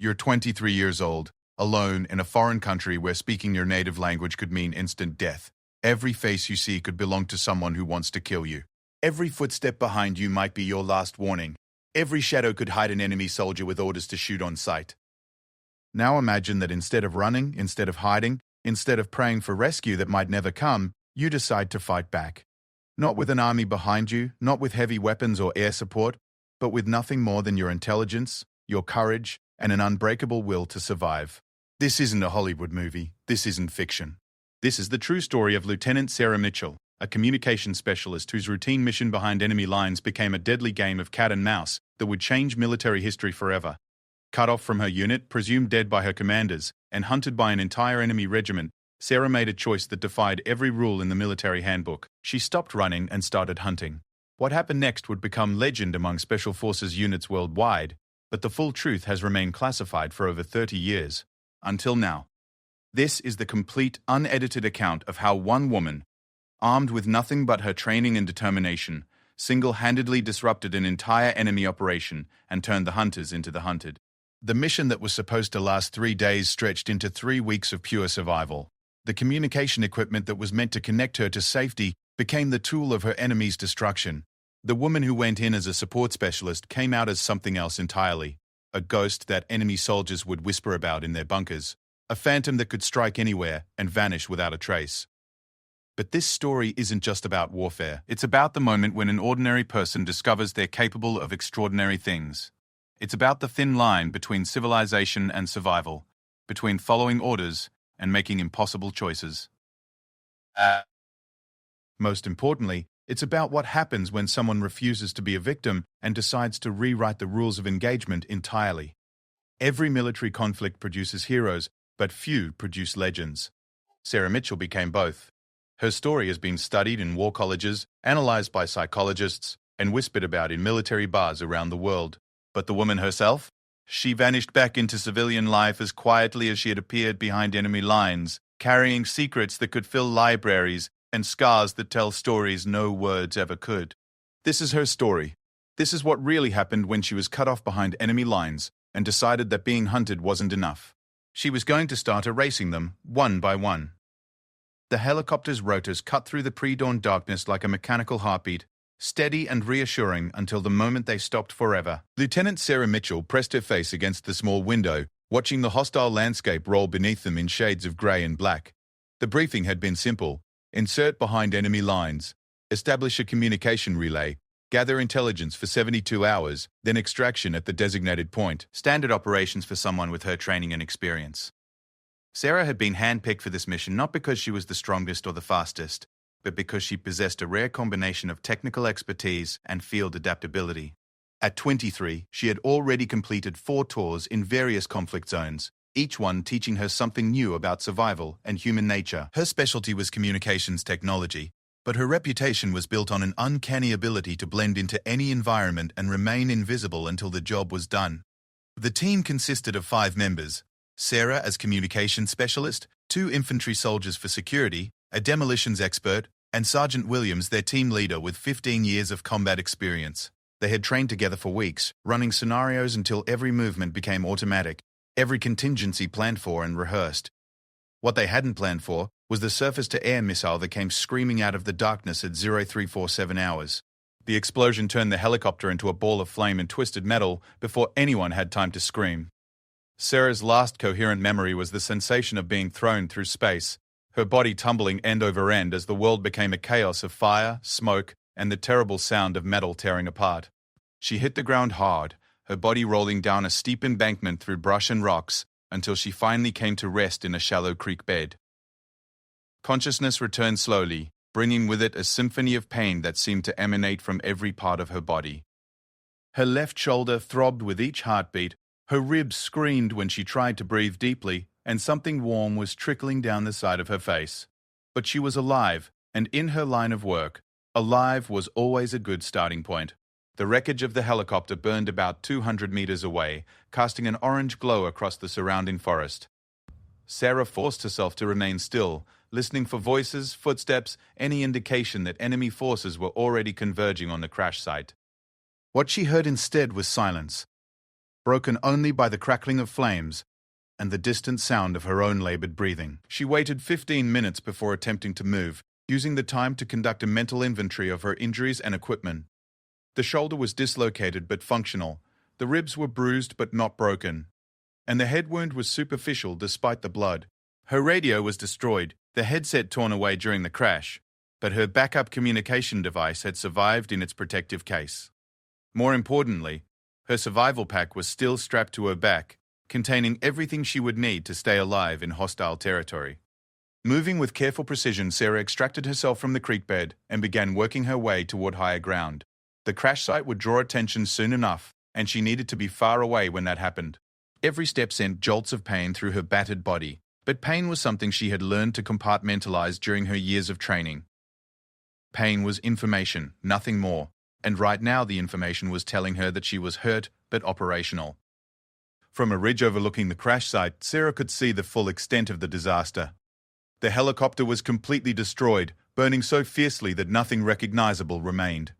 You're 23 years old, alone in a foreign country where speaking your native language could mean instant death. Every face you see could belong to someone who wants to kill you. Every footstep behind you might be your last warning. Every shadow could hide an enemy soldier with orders to shoot on sight. Now imagine that instead of running, instead of hiding, instead of praying for rescue that might never come, you decide to fight back. Not with an army behind you, not with heavy weapons or air support, but with nothing more than your intelligence, your courage, and an unbreakable will to survive. This isn't a Hollywood movie. This isn't fiction. This is the true story of Lieutenant Sarah Mitchell, a communications specialist whose routine mission behind enemy lines became a deadly game of cat and mouse that would change military history forever. Cut off from her unit, presumed dead by her commanders, and hunted by an entire enemy regiment, Sarah made a choice that defied every rule in the military handbook. She stopped running and started hunting. What happened next would become legend among Special Forces units worldwide, but the full truth has remained classified for over 30 years. Until now. This is the complete, unedited account of how one woman, armed with nothing but her training and determination, single-handedly disrupted an entire enemy operation and turned the hunters into the hunted. The mission that was supposed to last 3 days stretched into 3 weeks of pure survival. The communication equipment that was meant to connect her to safety became the tool of her enemy's destruction. The woman who went in as a support specialist came out as something else entirely, a ghost that enemy soldiers would whisper about in their bunkers, a phantom that could strike anywhere and vanish without a trace. But this story isn't just about warfare. It's about the moment when an ordinary person discovers they're capable of extraordinary things. It's about the thin line between civilization and survival, between following orders and making impossible choices. Most importantly, it's about what happens when someone refuses to be a victim and decides to rewrite the rules of engagement entirely. Every military conflict produces heroes, but few produce legends. Sarah Mitchell became both. Her story has been studied in war colleges, analyzed by psychologists, and whispered about in military bars around the world. But the woman herself? She vanished back into civilian life as quietly as she had appeared behind enemy lines, carrying secrets that could fill libraries and scars that tell stories no words ever could. This is her story. This is what really happened when she was cut off behind enemy lines and decided that being hunted wasn't enough. She was going to start erasing them, one by one. The helicopter's rotors cut through the pre-dawn darkness like a mechanical heartbeat, steady and reassuring until the moment they stopped forever. Lieutenant Sarah Mitchell pressed her face against the small window, watching the hostile landscape roll beneath them in shades of grey and black. The briefing had been simple. Insert behind enemy lines, establish a communication relay, gather intelligence for 72 hours, then extraction at the designated point. Standard operations for someone with her training and experience. Sarah had been handpicked for this mission not because she was the strongest or the fastest, but because she possessed a rare combination of technical expertise and field adaptability. At 23, she had already completed 4 tours in various conflict zones, each one teaching her something new about survival and human nature. Her specialty was communications technology, but her reputation was built on an uncanny ability to blend into any environment and remain invisible until the job was done. The team consisted of 5 members: Sarah as communications specialist, 2 infantry soldiers for security, a demolitions expert, and Sergeant Williams, their team leader with 15 years of combat experience. They had trained together for weeks, running scenarios until every movement became automatic, every contingency planned for and rehearsed. What they hadn't planned for was the surface-to-air missile that came screaming out of the darkness at 0347 hours. The explosion turned the helicopter into a ball of flame and twisted metal before anyone had time to scream. Sarah's last coherent memory was the sensation of being thrown through space, her body tumbling end over end as the world became a chaos of fire, smoke, and the terrible sound of metal tearing apart. She hit the ground hard, her body rolling down a steep embankment through brush and rocks until she finally came to rest in a shallow creek bed. Consciousness returned slowly, bringing with it a symphony of pain that seemed to emanate from every part of her body. Her left shoulder throbbed with each heartbeat, her ribs screamed when she tried to breathe deeply, and something warm was trickling down the side of her face. But she was alive, and in her line of work, alive was always a good starting point. The wreckage of the helicopter burned about 200 meters away, casting an orange glow across the surrounding forest. Sarah forced herself to remain still, listening for voices, footsteps, any indication that enemy forces were already converging on the crash site. What she heard instead was silence. broken only by the crackling of flames and the distant sound of her own labored breathing. She waited 15 minutes before attempting to move, using the time to conduct a mental inventory of her injuries and equipment. The shoulder was dislocated but functional, the ribs were bruised but not broken, and the head wound was superficial despite the blood. Her radio was destroyed, the headset torn away during the crash, but her backup communication device had survived in its protective case. More importantly, her survival pack was still strapped to her back, containing everything she would need to stay alive in hostile territory. Moving with careful precision, Sarah extracted herself from the creek bed and began working her way toward higher ground. The crash site would draw attention soon enough, and she needed to be far away when that happened. Every step sent jolts of pain through her battered body, but pain was something she had learned to compartmentalize during her years of training. Pain was information, nothing more, and right now the information was telling her that she was hurt but operational. From a ridge overlooking the crash site, Sarah could see the full extent of the disaster. The helicopter was completely destroyed, burning so fiercely that nothing recognizable remained.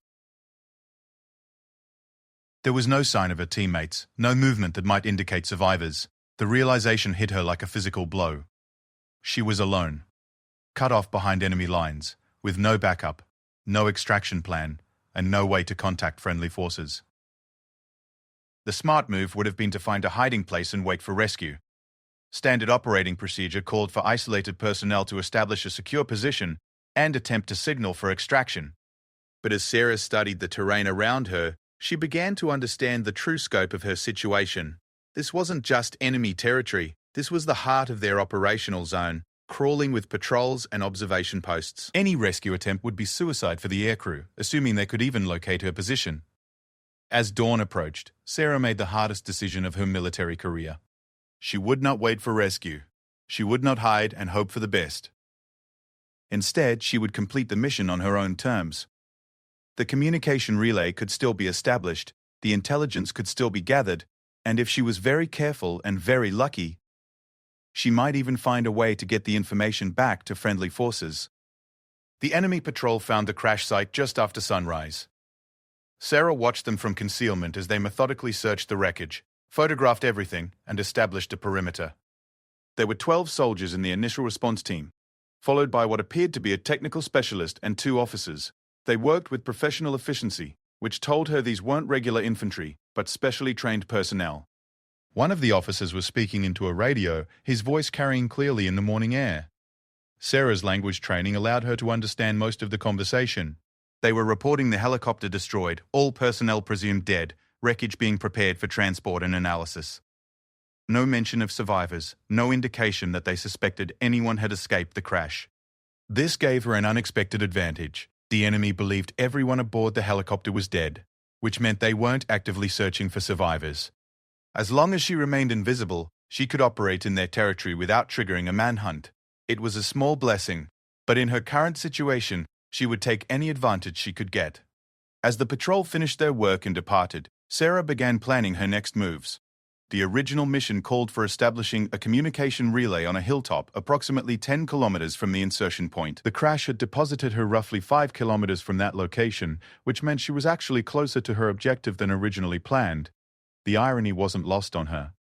There was no sign of her teammates, no movement that might indicate survivors. The realization hit her like a physical blow. She was alone, cut off behind enemy lines, with no backup, no extraction plan, and no way to contact friendly forces. The smart move would have been to find a hiding place and wait for rescue. Standard operating procedure called for isolated personnel to establish a secure position and attempt to signal for extraction. But as Sarah studied the terrain around her, she began to understand the true scope of her situation. This wasn't just enemy territory, this was the heart of their operational zone, crawling with patrols and observation posts. Any rescue attempt would be suicide for the aircrew, assuming they could even locate her position. As dawn approached, Sarah made the hardest decision of her military career. She would not wait for rescue. She would not hide and hope for the best. Instead, she would complete the mission on her own terms. The communication relay could still be established, the intelligence could still be gathered, and if she was very careful and very lucky, she might even find a way to get the information back to friendly forces. The enemy patrol found the crash site just after sunrise. Sarah watched them from concealment as they methodically searched the wreckage, photographed everything, and established a perimeter. There were 12 soldiers in the initial response team, followed by what appeared to be a technical specialist and 2 officers. They worked with professional efficiency, which told her these weren't regular infantry, but specially trained personnel. One of the officers was speaking into a radio, his voice carrying clearly in the morning air. Sarah's language training allowed her to understand most of the conversation. They were reporting the helicopter destroyed, all personnel presumed dead, wreckage being prepared for transport and analysis. No mention of survivors, no indication that they suspected anyone had escaped the crash. This gave her an unexpected advantage. The enemy believed everyone aboard the helicopter was dead, which meant they weren't actively searching for survivors. As long as she remained invisible, she could operate in their territory without triggering a manhunt. It was a small blessing, but in her current situation, she would take any advantage she could get. As the patrol finished their work and departed, Sarah began planning her next moves. The original mission called for establishing a communication relay on a hilltop approximately 10 kilometers from the insertion point. The crash had deposited her roughly 5 kilometers from that location, which meant she was actually closer to her objective than originally planned. The irony wasn't lost on her,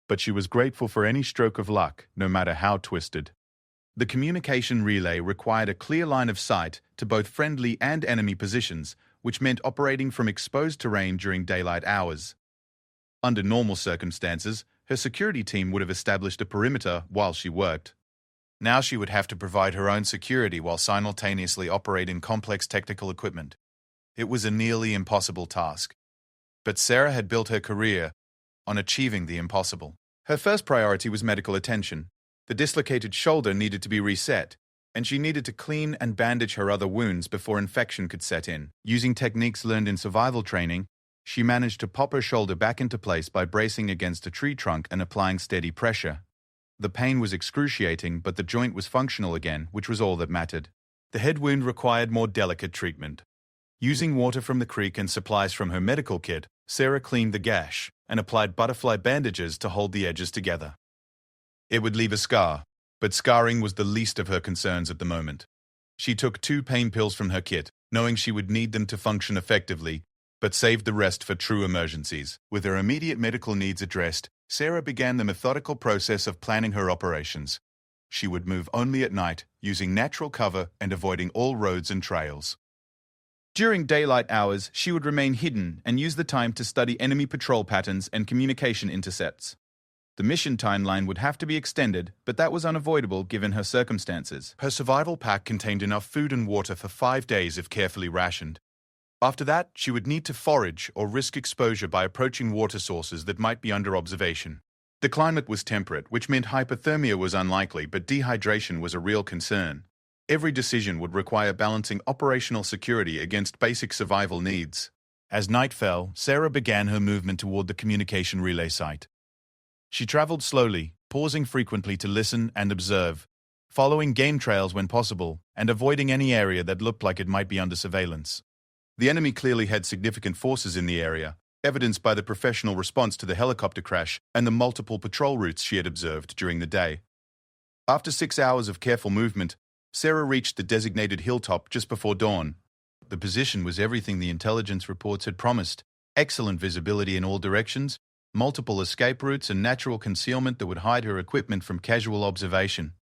but she was grateful for any stroke of luck, no matter how twisted. The communication relay required a clear line of sight to both friendly and enemy positions, which meant operating from exposed terrain during daylight hours. Under normal circumstances, her security team would have established a perimeter while she worked. Now she would have to provide her own security while simultaneously operating complex technical equipment. It was a nearly impossible task. But Sarah had built her career on achieving the impossible. Her first priority was medical attention. The dislocated shoulder needed to be reset, and she needed to clean and bandage her other wounds before infection could set in. Using techniques learned in survival training, she managed to pop her shoulder back into place by bracing against a tree trunk and applying steady pressure. The pain was excruciating, but the joint was functional again, which was all that mattered. The head wound required more delicate treatment. Using water from the creek and supplies from her medical kit, Sarah cleaned the gash and applied butterfly bandages to hold the edges together. It would leave a scar, but scarring was the least of her concerns at the moment. She took 2 pain pills from her kit, knowing she would need them to function effectively, but saved the rest for true emergencies. With her immediate medical needs addressed, Sarah began the methodical process of planning her operations. She would move only at night, using natural cover and avoiding all roads and trails. During daylight hours, she would remain hidden and use the time to study enemy patrol patterns and communication intercepts. The mission timeline would have to be extended, but that was unavoidable given her circumstances. Her survival pack contained enough food and water for 5 days if carefully rationed. After that, she would need to forage or risk exposure by approaching water sources that might be under observation. The climate was temperate, which meant hypothermia was unlikely, but dehydration was a real concern. Every decision would require balancing operational security against basic survival needs. As night fell, Sarah began her movement toward the communication relay site. She traveled slowly, pausing frequently to listen and observe, following game trails when possible, and avoiding any area that looked like it might be under surveillance. The enemy clearly had significant forces in the area, evidenced by the professional response to the helicopter crash and the multiple patrol routes she had observed during the day. After 6 hours of careful movement, Sarah reached the designated hilltop just before dawn. The position was everything the intelligence reports had promised: excellent visibility in all directions, multiple escape routes, and natural concealment that would hide her equipment from casual observation.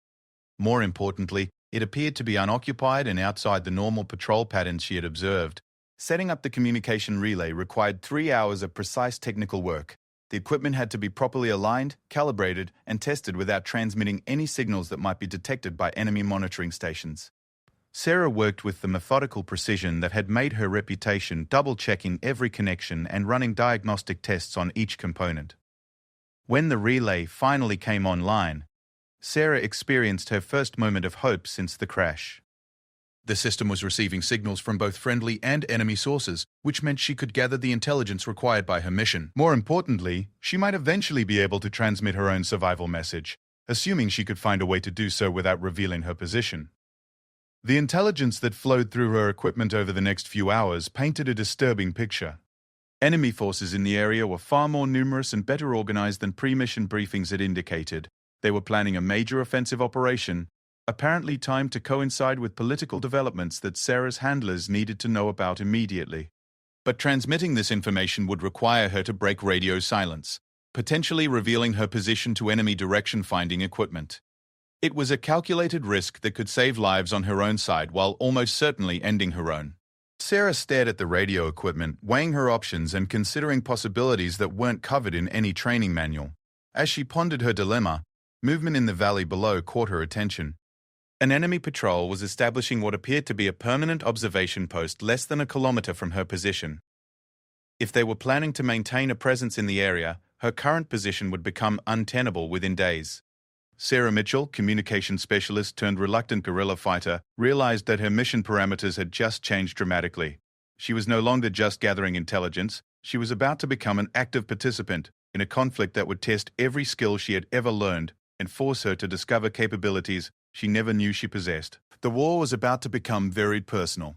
More importantly, it appeared to be unoccupied and outside the normal patrol patterns she had observed. Setting up the communication relay required 3 hours of precise technical work. The equipment had to be properly aligned, calibrated, and tested without transmitting any signals that might be detected by enemy monitoring stations. Sarah worked with the methodical precision that had made her reputation, double-checking every connection and running diagnostic tests on each component. When the relay finally came online, Sarah experienced her first moment of hope since the crash. The system was receiving signals from both friendly and enemy sources, which meant she could gather the intelligence required by her mission. More importantly, she might eventually be able to transmit her own survival message, assuming she could find a way to do so without revealing her position. The intelligence that flowed through her equipment over the next few hours painted a disturbing picture. Enemy forces in the area were far more numerous and better organized than pre-mission briefings had indicated. They were planning a major offensive operation, apparently timed to coincide with political developments that Sarah's handlers needed to know about immediately. But transmitting this information would require her to break radio silence, potentially revealing her position to enemy direction-finding equipment. It was a calculated risk that could save lives on her own side while almost certainly ending her own. Sarah stared at the radio equipment, weighing her options and considering possibilities that weren't covered in any training manual. As she pondered her dilemma, movement in the valley below caught her attention. An enemy patrol was establishing what appeared to be a permanent observation post less than a kilometer from her position. If they were planning to maintain a presence in the area, her current position would become untenable within days. Sarah Mitchell, communications specialist turned reluctant guerrilla fighter, realized that her mission parameters had just changed dramatically. She was no longer just gathering intelligence, she was about to become an active participant in a conflict that would test every skill she had ever learned and force her to discover capabilities she never knew she possessed. The war was about to become very personal.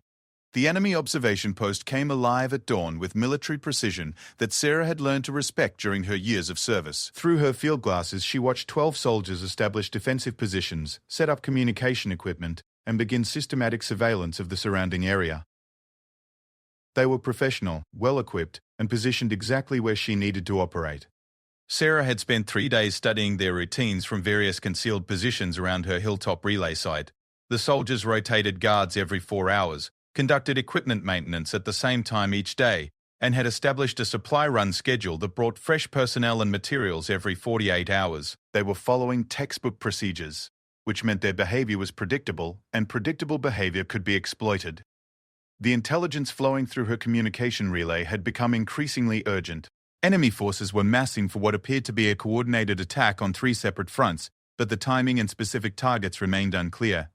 The enemy observation post came alive at dawn with military precision that Sarah had learned to respect during her years of service. Through her field glasses, she watched 12 soldiers establish defensive positions, set up communication equipment, and begin systematic surveillance of the surrounding area. They were professional, well-equipped, and positioned exactly where she needed to operate. Sarah had spent 3 days studying their routines from various concealed positions around her hilltop relay site. The soldiers rotated guards every 4 hours, conducted equipment maintenance at the same time each day, and had established a supply run schedule that brought fresh personnel and materials every 48 hours. They were following textbook procedures, which meant their behavior was predictable, and predictable behavior could be exploited. The intelligence flowing through her communication relay had become increasingly urgent. Enemy forces were massing for what appeared to be a coordinated attack on 3 separate fronts, but the timing and specific targets remained unclear.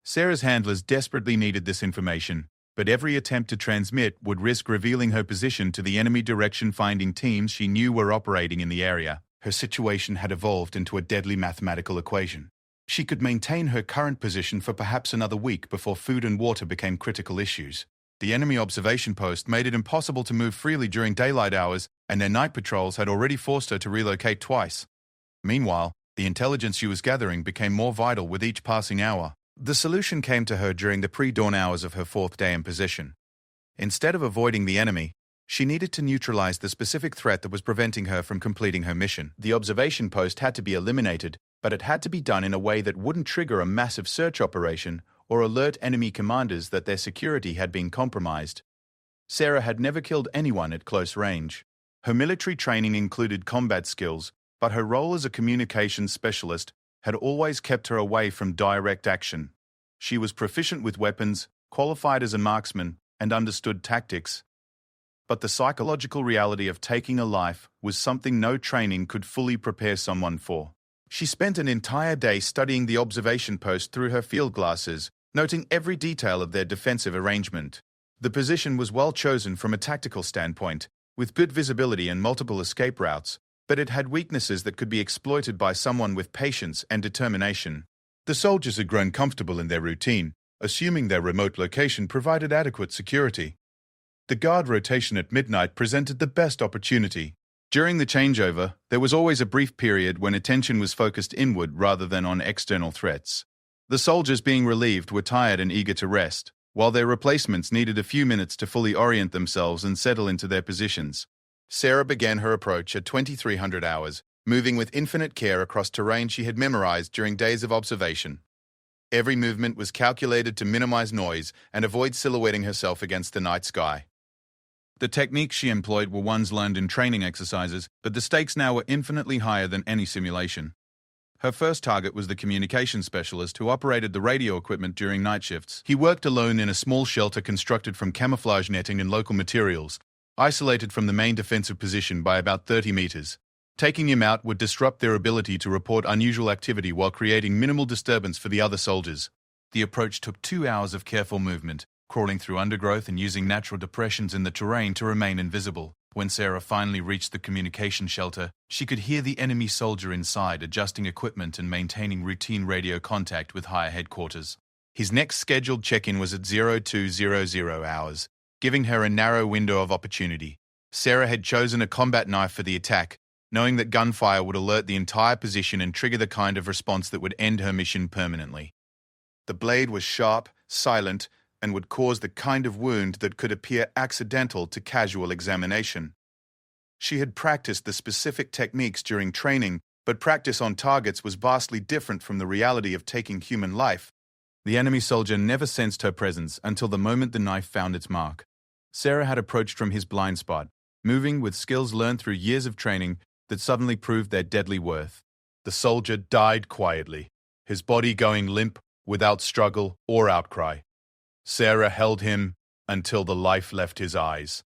Sarah's handlers desperately needed this information, but every attempt to transmit would risk revealing her position to the enemy direction-finding teams she knew were operating in the area. Her situation had evolved into a deadly mathematical equation. She could maintain her current position for perhaps another week before food and water became critical issues. The enemy observation post made it impossible to move freely during daylight hours, and their night patrols had already forced her to relocate twice. Meanwhile, the intelligence she was gathering became more vital with each passing hour. The solution came to her during the pre-dawn hours of her 4th day in position. Instead of avoiding the enemy, She needed to neutralize the specific threat that was preventing her from completing her mission. The observation post had to be eliminated, but it had to be done in a way that wouldn't trigger a massive search operation or alert enemy commanders that their security had been compromised. Sarah had never killed anyone at close range. Her military training included combat skills, but her role as a communications specialist had always kept her away from direct action. She was proficient with weapons, qualified as a marksman, and understood tactics. But the psychological reality of taking a life was something no training could fully prepare someone for. She spent an entire day studying the observation post through her field glasses, noting every detail of their defensive arrangement. The position was well chosen from a tactical standpoint, with good visibility and multiple escape routes, but it had weaknesses that could be exploited by someone with patience and determination. The soldiers had grown comfortable in their routine, assuming their remote location provided adequate security. The guard rotation at midnight presented the best opportunity. During the changeover, there was always a brief period when attention was focused inward rather than on external threats. The soldiers being relieved were tired and eager to rest, while their replacements needed a few minutes to fully orient themselves and settle into their positions. Sarah began her approach at 2300 hours, moving with infinite care across terrain she had memorized during days of observation. Every movement was calculated to minimize noise and avoid silhouetting herself against the night sky. The techniques she employed were ones learned in training exercises, but the stakes now were infinitely higher than any simulation. Her first target was the communications specialist who operated the radio equipment during night shifts. He worked alone in a small shelter constructed from camouflage netting and local materials, isolated from the main defensive position by about 30 meters. Taking him out would disrupt their ability to report unusual activity while creating minimal disturbance for the other soldiers. The approach took 2 hours of careful movement, crawling through undergrowth and using natural depressions in the terrain to remain invisible. When Sarah finally reached the communication shelter, she could hear the enemy soldier inside adjusting equipment and maintaining routine radio contact with higher headquarters. His next scheduled check-in was at 0200 hours, giving her a narrow window of opportunity. Sarah had chosen a combat knife for the attack, knowing that gunfire would alert the entire position and trigger the kind of response that would end her mission permanently. The blade was sharp, silent, and would cause the kind of wound that could appear accidental to casual examination. She had practiced the specific techniques during training, but practice on targets was vastly different from the reality of taking human life. The enemy soldier never sensed her presence until the moment the knife found its mark. Sarah had approached from his blind spot, moving with skills learned through years of training that suddenly proved their deadly worth. The soldier died quietly, his body going limp without struggle or outcry. Sarah held him until the life left his eyes,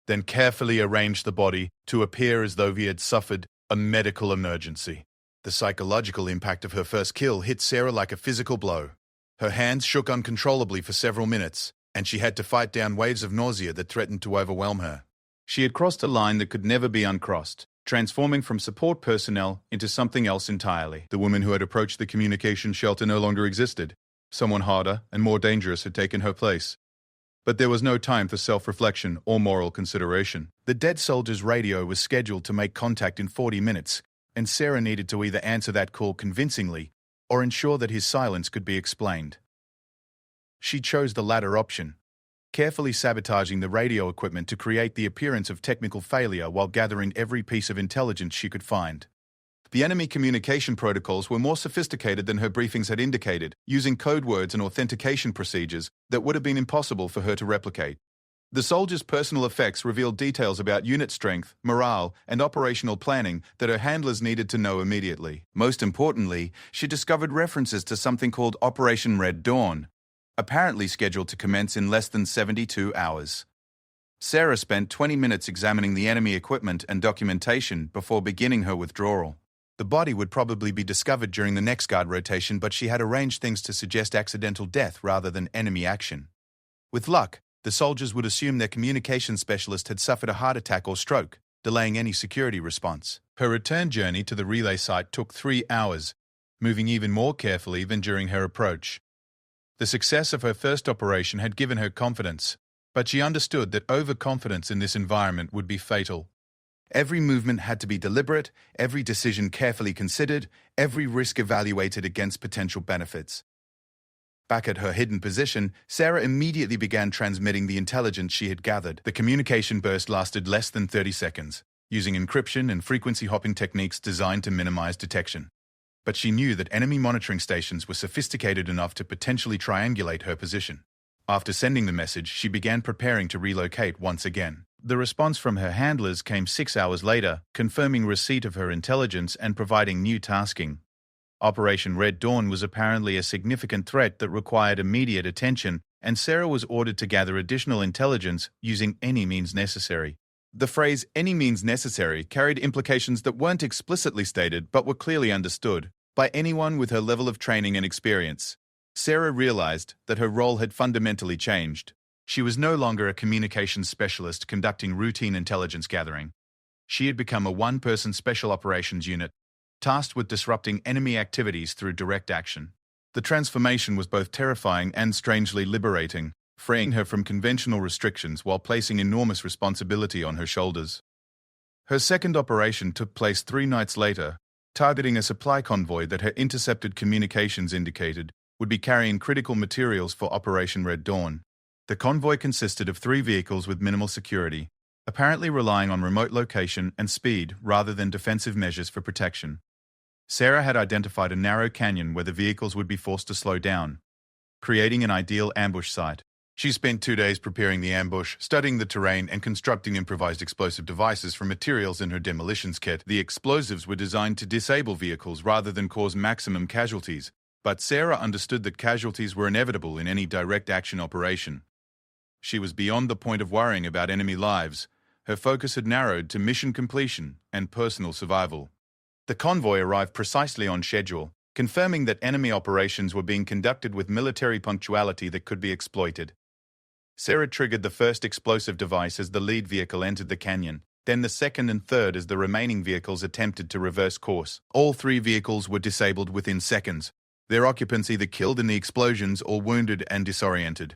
then carefully arranged the body to appear as though he had suffered a medical emergency. The psychological impact of her first kill hit Sarah like a physical blow. Her hands shook uncontrollably for several minutes, and she had to fight down waves of nausea that threatened to overwhelm her. She had crossed a line that could never be uncrossed, transforming from support personnel into something else entirely. The woman who had approached the communication shelter no longer existed. Someone harder and more dangerous had taken her place. But there was no time for self-reflection or moral consideration. The dead soldier's radio was scheduled to make contact in 40 minutes, and Sarah needed to either answer that call convincingly or ensure that his silence could be explained. She chose the latter option, carefully sabotaging the radio equipment to create the appearance of technical failure while gathering every piece of intelligence she could find. The enemy communication protocols were more sophisticated than her briefings had indicated, using code words and authentication procedures that would have been impossible for her to replicate. The soldiers' personal effects revealed details about unit strength, morale, and operational planning that her handlers needed to know immediately. Most importantly, she discovered references to something called Operation Red Dawn, apparently scheduled to commence in less than 72 hours. Sarah spent 20 minutes examining the enemy equipment and documentation before beginning her withdrawal. The body would probably be discovered during the next guard rotation, but she had arranged things to suggest accidental death rather than enemy action. With luck, the soldiers would assume their communication specialist had suffered a heart attack or stroke, delaying any security response. Her return journey to the relay site took 3 hours, moving even more carefully than during her approach. The success of her first operation had given her confidence, but she understood that overconfidence in this environment would be fatal. Every movement had to be deliberate, every decision carefully considered, every risk evaluated against potential benefits. Back at her hidden position, Sarah immediately began transmitting the intelligence she had gathered. The communication burst lasted less than 30 seconds, using encryption and frequency hopping techniques designed to minimize detection. But she knew that enemy monitoring stations were sophisticated enough to potentially triangulate her position. After sending the message, she began preparing to relocate once again. The response from her handlers came 6 hours later, confirming receipt of her intelligence and providing new tasking. Operation Red Dawn was apparently a significant threat that required immediate attention, and Sarah was ordered to gather additional intelligence using any means necessary. The phrase "any means necessary" carried implications that weren't explicitly stated but were clearly understood by anyone with her level of training and experience. Sarah realized that her role had fundamentally changed. She was no longer a communications specialist conducting routine intelligence gathering. She had become a one-person special operations unit, tasked with disrupting enemy activities through direct action. The transformation was both terrifying and strangely liberating, freeing her from conventional restrictions while placing enormous responsibility on her shoulders. Her second operation took place 3 nights later, targeting a supply convoy that her intercepted communications indicated would be carrying critical materials for Operation Red Dawn. The convoy consisted of 3 vehicles with minimal security, apparently relying on remote location and speed rather than defensive measures for protection. Sarah had identified a narrow canyon where the vehicles would be forced to slow down, creating an ideal ambush site. She spent 2 days preparing the ambush, studying the terrain, and constructing improvised explosive devices from materials in her demolitions kit. The explosives were designed to disable vehicles rather than cause maximum casualties, but Sarah understood that casualties were inevitable in any direct action operation. She was beyond the point of worrying about enemy lives. Her focus had narrowed to mission completion and personal survival. The convoy arrived precisely on schedule, confirming that enemy operations were being conducted with military punctuality that could be exploited. Sarah triggered the first explosive device as the lead vehicle entered the canyon, then the second and third as the remaining vehicles attempted to reverse course. All 3 vehicles were disabled within seconds, their occupants either killed in the explosions or wounded and disoriented.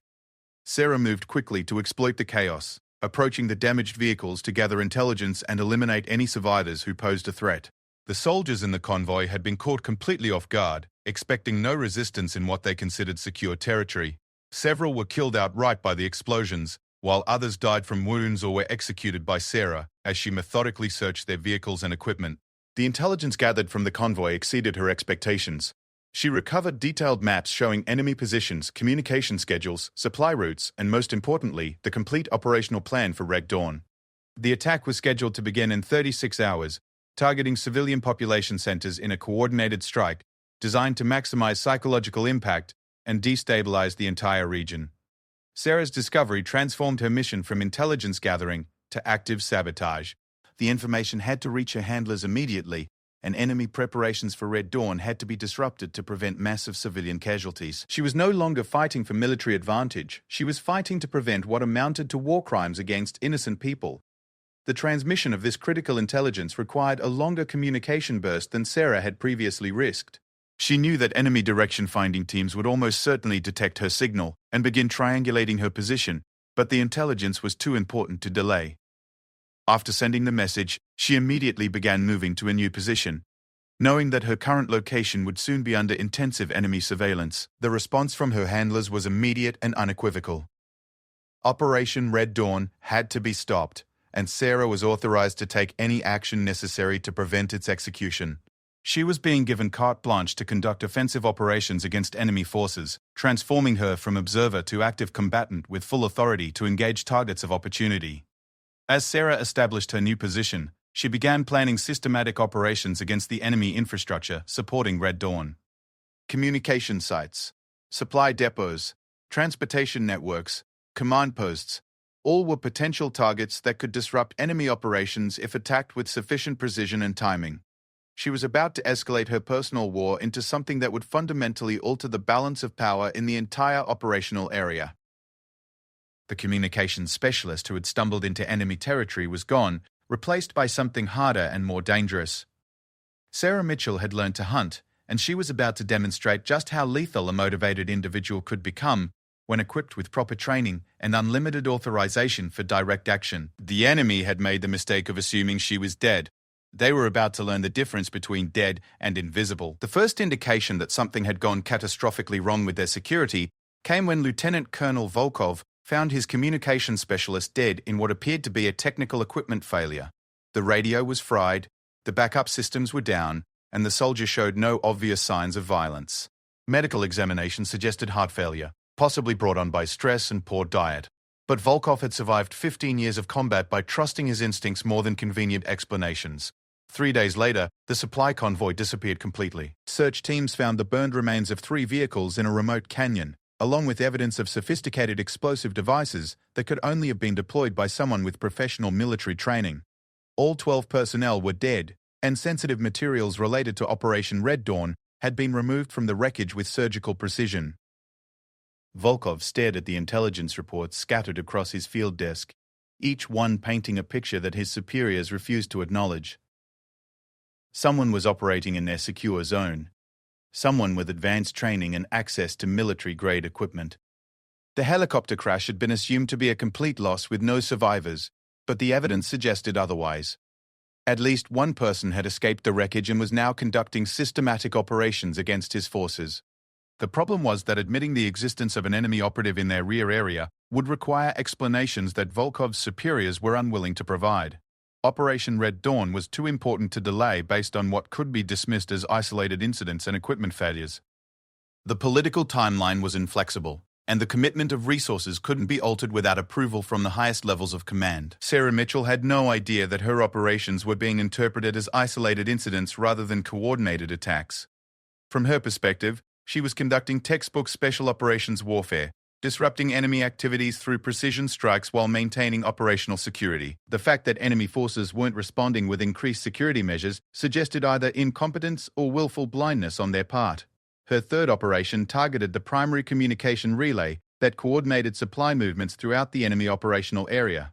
Sarah moved quickly to exploit the chaos, approaching the damaged vehicles to gather intelligence and eliminate any survivors who posed a threat. The soldiers in the convoy had been caught completely off guard, expecting no resistance in what they considered secure territory. Several were killed outright by the explosions, while others died from wounds or were executed by Sarah as she methodically searched their vehicles and equipment. The intelligence gathered from the convoy exceeded her expectations. She recovered detailed maps showing enemy positions, communication schedules, supply routes, and most importantly, the complete operational plan for Red Dawn. The attack was scheduled to begin in 36 hours, targeting civilian population centers in a coordinated strike designed to maximize psychological impact and destabilize the entire region. Sarah's discovery transformed her mission from intelligence gathering to active sabotage. The information had to reach her handlers immediately, and enemy preparations for Red Dawn had to be disrupted to prevent massive civilian casualties. She was no longer fighting for military advantage. She was fighting to prevent what amounted to war crimes against innocent people. The transmission of this critical intelligence required a longer communication burst than Sarah had previously risked. She knew that enemy direction-finding teams would almost certainly detect her signal and begin triangulating her position, but the intelligence was too important to delay. After sending the message, she immediately began moving to a new position. Knowing that her current location would soon be under intensive enemy surveillance, the response from her handlers was immediate and unequivocal. Operation Red Dawn had to be stopped, and Sarah was authorized to take any action necessary to prevent its execution. She was being given carte blanche to conduct offensive operations against enemy forces, transforming her from observer to active combatant with full authority to engage targets of opportunity. As Sarah established her new position, she began planning systematic operations against the enemy infrastructure supporting Red Dawn. Communication sites, supply depots, transportation networks, command posts, all were potential targets that could disrupt enemy operations if attacked with sufficient precision and timing. She was about to escalate her personal war into something that would fundamentally alter the balance of power in the entire operational area. The communications specialist who had stumbled into enemy territory was gone, replaced by something harder and more dangerous. Sarah Mitchell had learned to hunt, and she was about to demonstrate just how lethal a motivated individual could become when equipped with proper training and unlimited authorization for direct action. The enemy had made the mistake of assuming she was dead. They were about to learn the difference between dead and invisible. The first indication that something had gone catastrophically wrong with their security came when Lieutenant Colonel Volkov found his communication specialist dead in what appeared to be a technical equipment failure. The radio was fried, the backup systems were down, and the soldier showed no obvious signs of violence. Medical examination suggested heart failure, possibly brought on by stress and poor diet. But Volkov had survived 15 years of combat by trusting his instincts more than convenient explanations. 3 days later, the supply convoy disappeared completely. Search teams found the burned remains of 3 vehicles in a remote canyon, along with evidence of sophisticated explosive devices that could only have been deployed by someone with professional military training. All 12 personnel were dead, and sensitive materials related to Operation Red Dawn had been removed from the wreckage with surgical precision. Volkov stared at the intelligence reports scattered across his field desk, each one painting a picture that his superiors refused to acknowledge. Someone was operating in their secure zone. Someone with advanced training and access to military-grade equipment. The helicopter crash had been assumed to be a complete loss with no survivors, but the evidence suggested otherwise. At least one person had escaped the wreckage and was now conducting systematic operations against his forces. The problem was that admitting the existence of an enemy operative in their rear area would require explanations that Volkov's superiors were unwilling to provide. Operation Red Dawn was too important to delay based on what could be dismissed as isolated incidents and equipment failures. The political timeline was inflexible, and the commitment of resources couldn't be altered without approval from the highest levels of command. Sarah Mitchell had no idea that her operations were being interpreted as isolated incidents rather than coordinated attacks. From her perspective, she was conducting textbook special operations warfare, disrupting enemy activities through precision strikes while maintaining operational security. The fact that enemy forces weren't responding with increased security measures suggested either incompetence or willful blindness on their part. Her third operation targeted the primary communication relay that coordinated supply movements throughout the enemy operational area.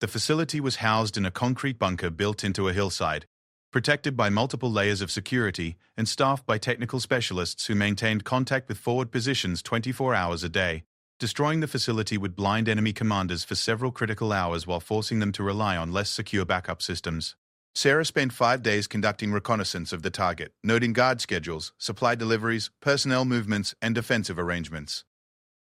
The facility was housed in a concrete bunker built into a hillside, protected by multiple layers of security and staffed by technical specialists who maintained contact with forward positions 24 hours a day. Destroying the facility would blind enemy commanders for several critical hours while forcing them to rely on less secure backup systems. Sarah spent 5 days conducting reconnaissance of the target, noting guard schedules, supply deliveries, personnel movements, and defensive arrangements.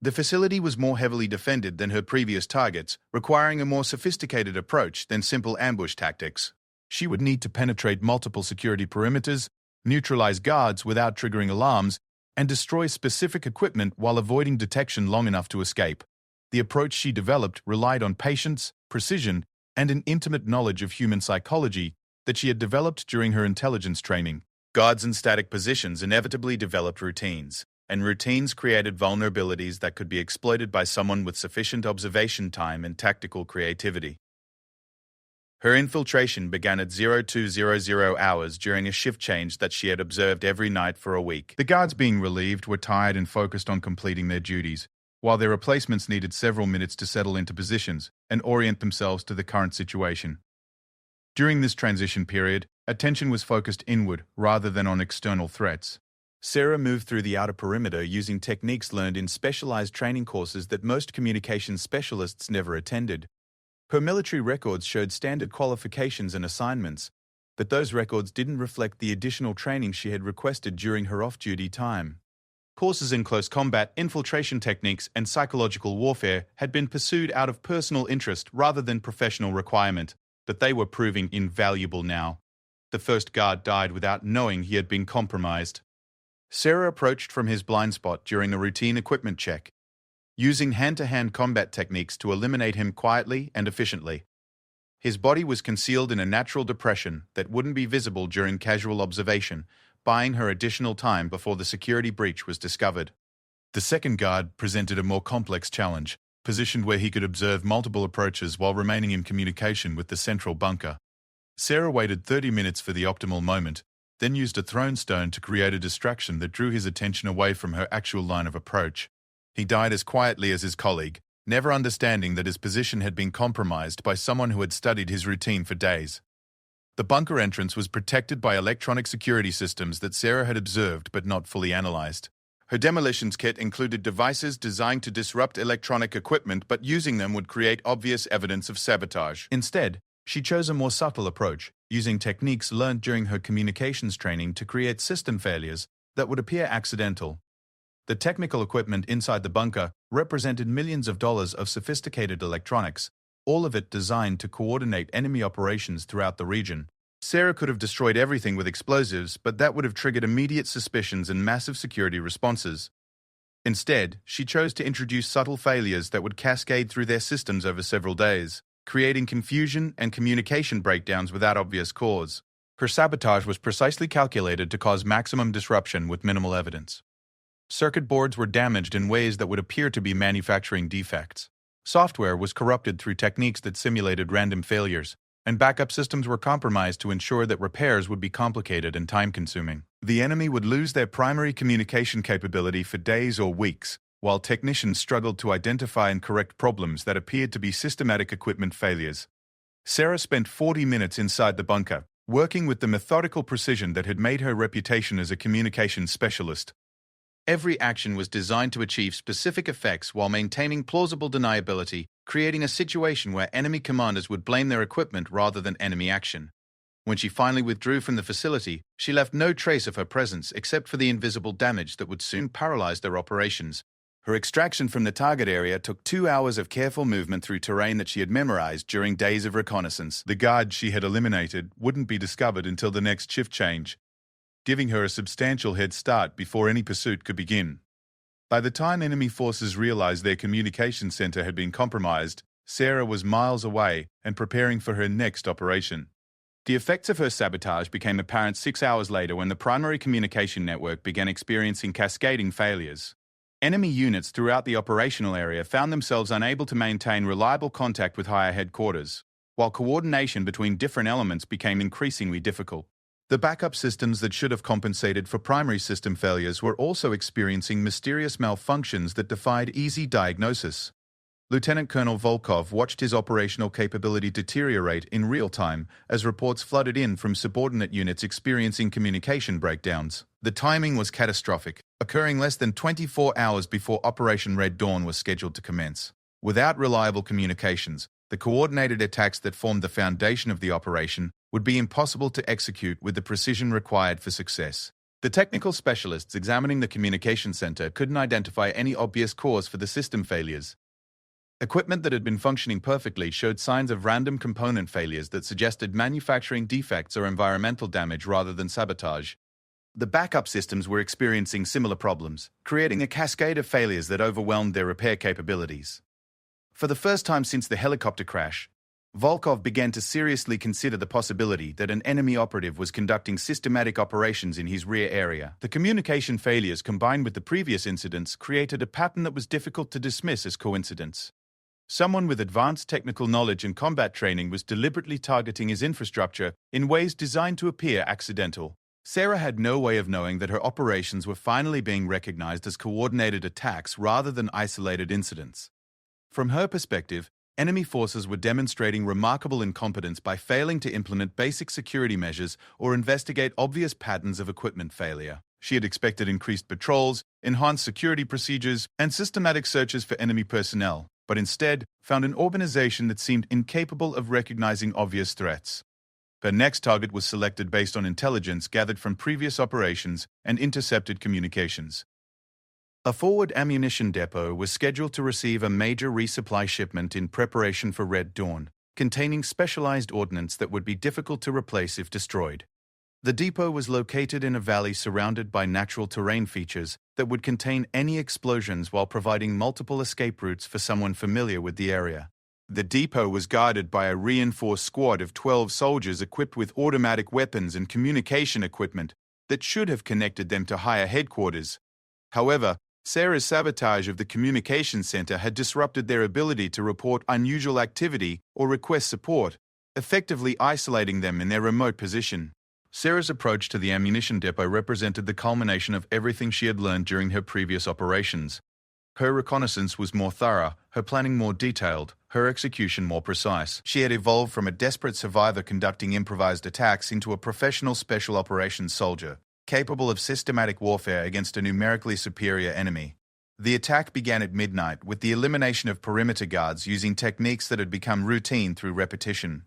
The facility was more heavily defended than her previous targets, requiring a more sophisticated approach than simple ambush tactics. She would need to penetrate multiple security perimeters, neutralize guards without triggering alarms, and destroy specific equipment while avoiding detection long enough to escape. The approach she developed relied on patience, precision, and an intimate knowledge of human psychology that she had developed during her intelligence training. Guards in static positions inevitably developed routines, and routines created vulnerabilities that could be exploited by someone with sufficient observation time and tactical creativity. Her infiltration began at 0200 hours during a shift change that she had observed every night for a week. The guards being relieved were tired and focused on completing their duties, while their replacements needed several minutes to settle into positions and orient themselves to the current situation. During this transition period, attention was focused inward rather than on external threats. Sarah moved through the outer perimeter using techniques learned in specialized training courses that most communications specialists never attended. Her military records showed standard qualifications and assignments, but those records didn't reflect the additional training she had requested during her off-duty time. Courses in close combat, infiltration techniques, and psychological warfare had been pursued out of personal interest rather than professional requirement, but they were proving invaluable now. The first guard died without knowing he had been compromised. Sarah approached from his blind spot during a routine equipment check, using hand-to-hand combat techniques to eliminate him quietly and efficiently. His body was concealed in a natural depression that wouldn't be visible during casual observation, buying her additional time before the security breach was discovered. The second guard presented a more complex challenge, positioned where he could observe multiple approaches while remaining in communication with the central bunker. Sarah waited 30 minutes for the optimal moment, then used a thrown stone to create a distraction that drew his attention away from her actual line of approach. He died as quietly as his colleague, never understanding that his position had been compromised by someone who had studied his routine for days. The bunker entrance was protected by electronic security systems that Sarah had observed but not fully analyzed. Her demolitions kit included devices designed to disrupt electronic equipment, but using them would create obvious evidence of sabotage. Instead, she chose a more subtle approach, using techniques learned during her communications training to create system failures that would appear accidental. The technical equipment inside the bunker represented millions of dollars of sophisticated electronics, all of it designed to coordinate enemy operations throughout the region. Sarah could have destroyed everything with explosives, but that would have triggered immediate suspicions and massive security responses. Instead, she chose to introduce subtle failures that would cascade through their systems over several days, creating confusion and communication breakdowns without obvious cause. Her sabotage was precisely calculated to cause maximum disruption with minimal evidence. Circuit boards were damaged in ways that would appear to be manufacturing defects. Software was corrupted through techniques that simulated random failures, and backup systems were compromised to ensure that repairs would be complicated and time-consuming. The enemy would lose their primary communication capability for days or weeks, while technicians struggled to identify and correct problems that appeared to be systematic equipment failures. Sarah spent 40 minutes inside the bunker, working with the methodical precision that had made her reputation as a communications specialist. Every action was designed to achieve specific effects while maintaining plausible deniability, creating a situation where enemy commanders would blame their equipment rather than enemy action. When she finally withdrew from the facility, she left no trace of her presence except for the invisible damage that would soon paralyze their operations. Her extraction from the target area took 2 hours of careful movement through terrain that she had memorized during days of reconnaissance. The guards she had eliminated wouldn't be discovered until the next shift change, giving her a substantial head start before any pursuit could begin. By the time enemy forces realized their communication center had been compromised, Sarah was miles away and preparing for her next operation. The effects of her sabotage became apparent 6 hours later when the primary communication network began experiencing cascading failures. Enemy units throughout the operational area found themselves unable to maintain reliable contact with higher headquarters, while coordination between different elements became increasingly difficult. The backup systems that should have compensated for primary system failures were also experiencing mysterious malfunctions that defied easy diagnosis. Lieutenant Colonel Volkov watched his operational capability deteriorate in real time as reports flooded in from subordinate units experiencing communication breakdowns. The timing was catastrophic, occurring less than 24 hours before Operation Red Dawn was scheduled to commence. Without reliable communications, the coordinated attacks that formed the foundation of the operation would be impossible to execute with the precision required for success. The technical specialists examining the communication center couldn't identify any obvious cause for the system failures. Equipment that had been functioning perfectly showed signs of random component failures that suggested manufacturing defects or environmental damage rather than sabotage. The backup systems were experiencing similar problems, creating a cascade of failures that overwhelmed their repair capabilities. For the first time since the helicopter crash, Volkov began to seriously consider the possibility that an enemy operative was conducting systematic operations in his rear area. The communication failures combined with the previous incidents created a pattern that was difficult to dismiss as coincidence. Someone with advanced technical knowledge and combat training was deliberately targeting his infrastructure in ways designed to appear accidental. Sarah had no way of knowing that her operations were finally being recognized as coordinated attacks rather than isolated incidents. From her perspective, enemy forces were demonstrating remarkable incompetence by failing to implement basic security measures or investigate obvious patterns of equipment failure. She had expected increased patrols, enhanced security procedures, and systematic searches for enemy personnel, but instead found an organization that seemed incapable of recognizing obvious threats. Her next target was selected based on intelligence gathered from previous operations and intercepted communications. A forward ammunition depot was scheduled to receive a major resupply shipment in preparation for Red Dawn, containing specialized ordnance that would be difficult to replace if destroyed. The depot was located in a valley surrounded by natural terrain features that would contain any explosions while providing multiple escape routes for someone familiar with the area. The depot was guarded by a reinforced squad of 12 soldiers equipped with automatic weapons and communication equipment that should have connected them to higher headquarters. However, Sarah's sabotage of the communication center had disrupted their ability to report unusual activity or request support, effectively isolating them in their remote position. Sarah's approach to the ammunition depot represented the culmination of everything she had learned during her previous operations. Her reconnaissance was more thorough, her planning more detailed, her execution more precise. She had evolved from a desperate survivor conducting improvised attacks into a professional special operations soldier, capable of systematic warfare against a numerically superior enemy. The attack began at midnight with the elimination of perimeter guards using techniques that had become routine through repetition.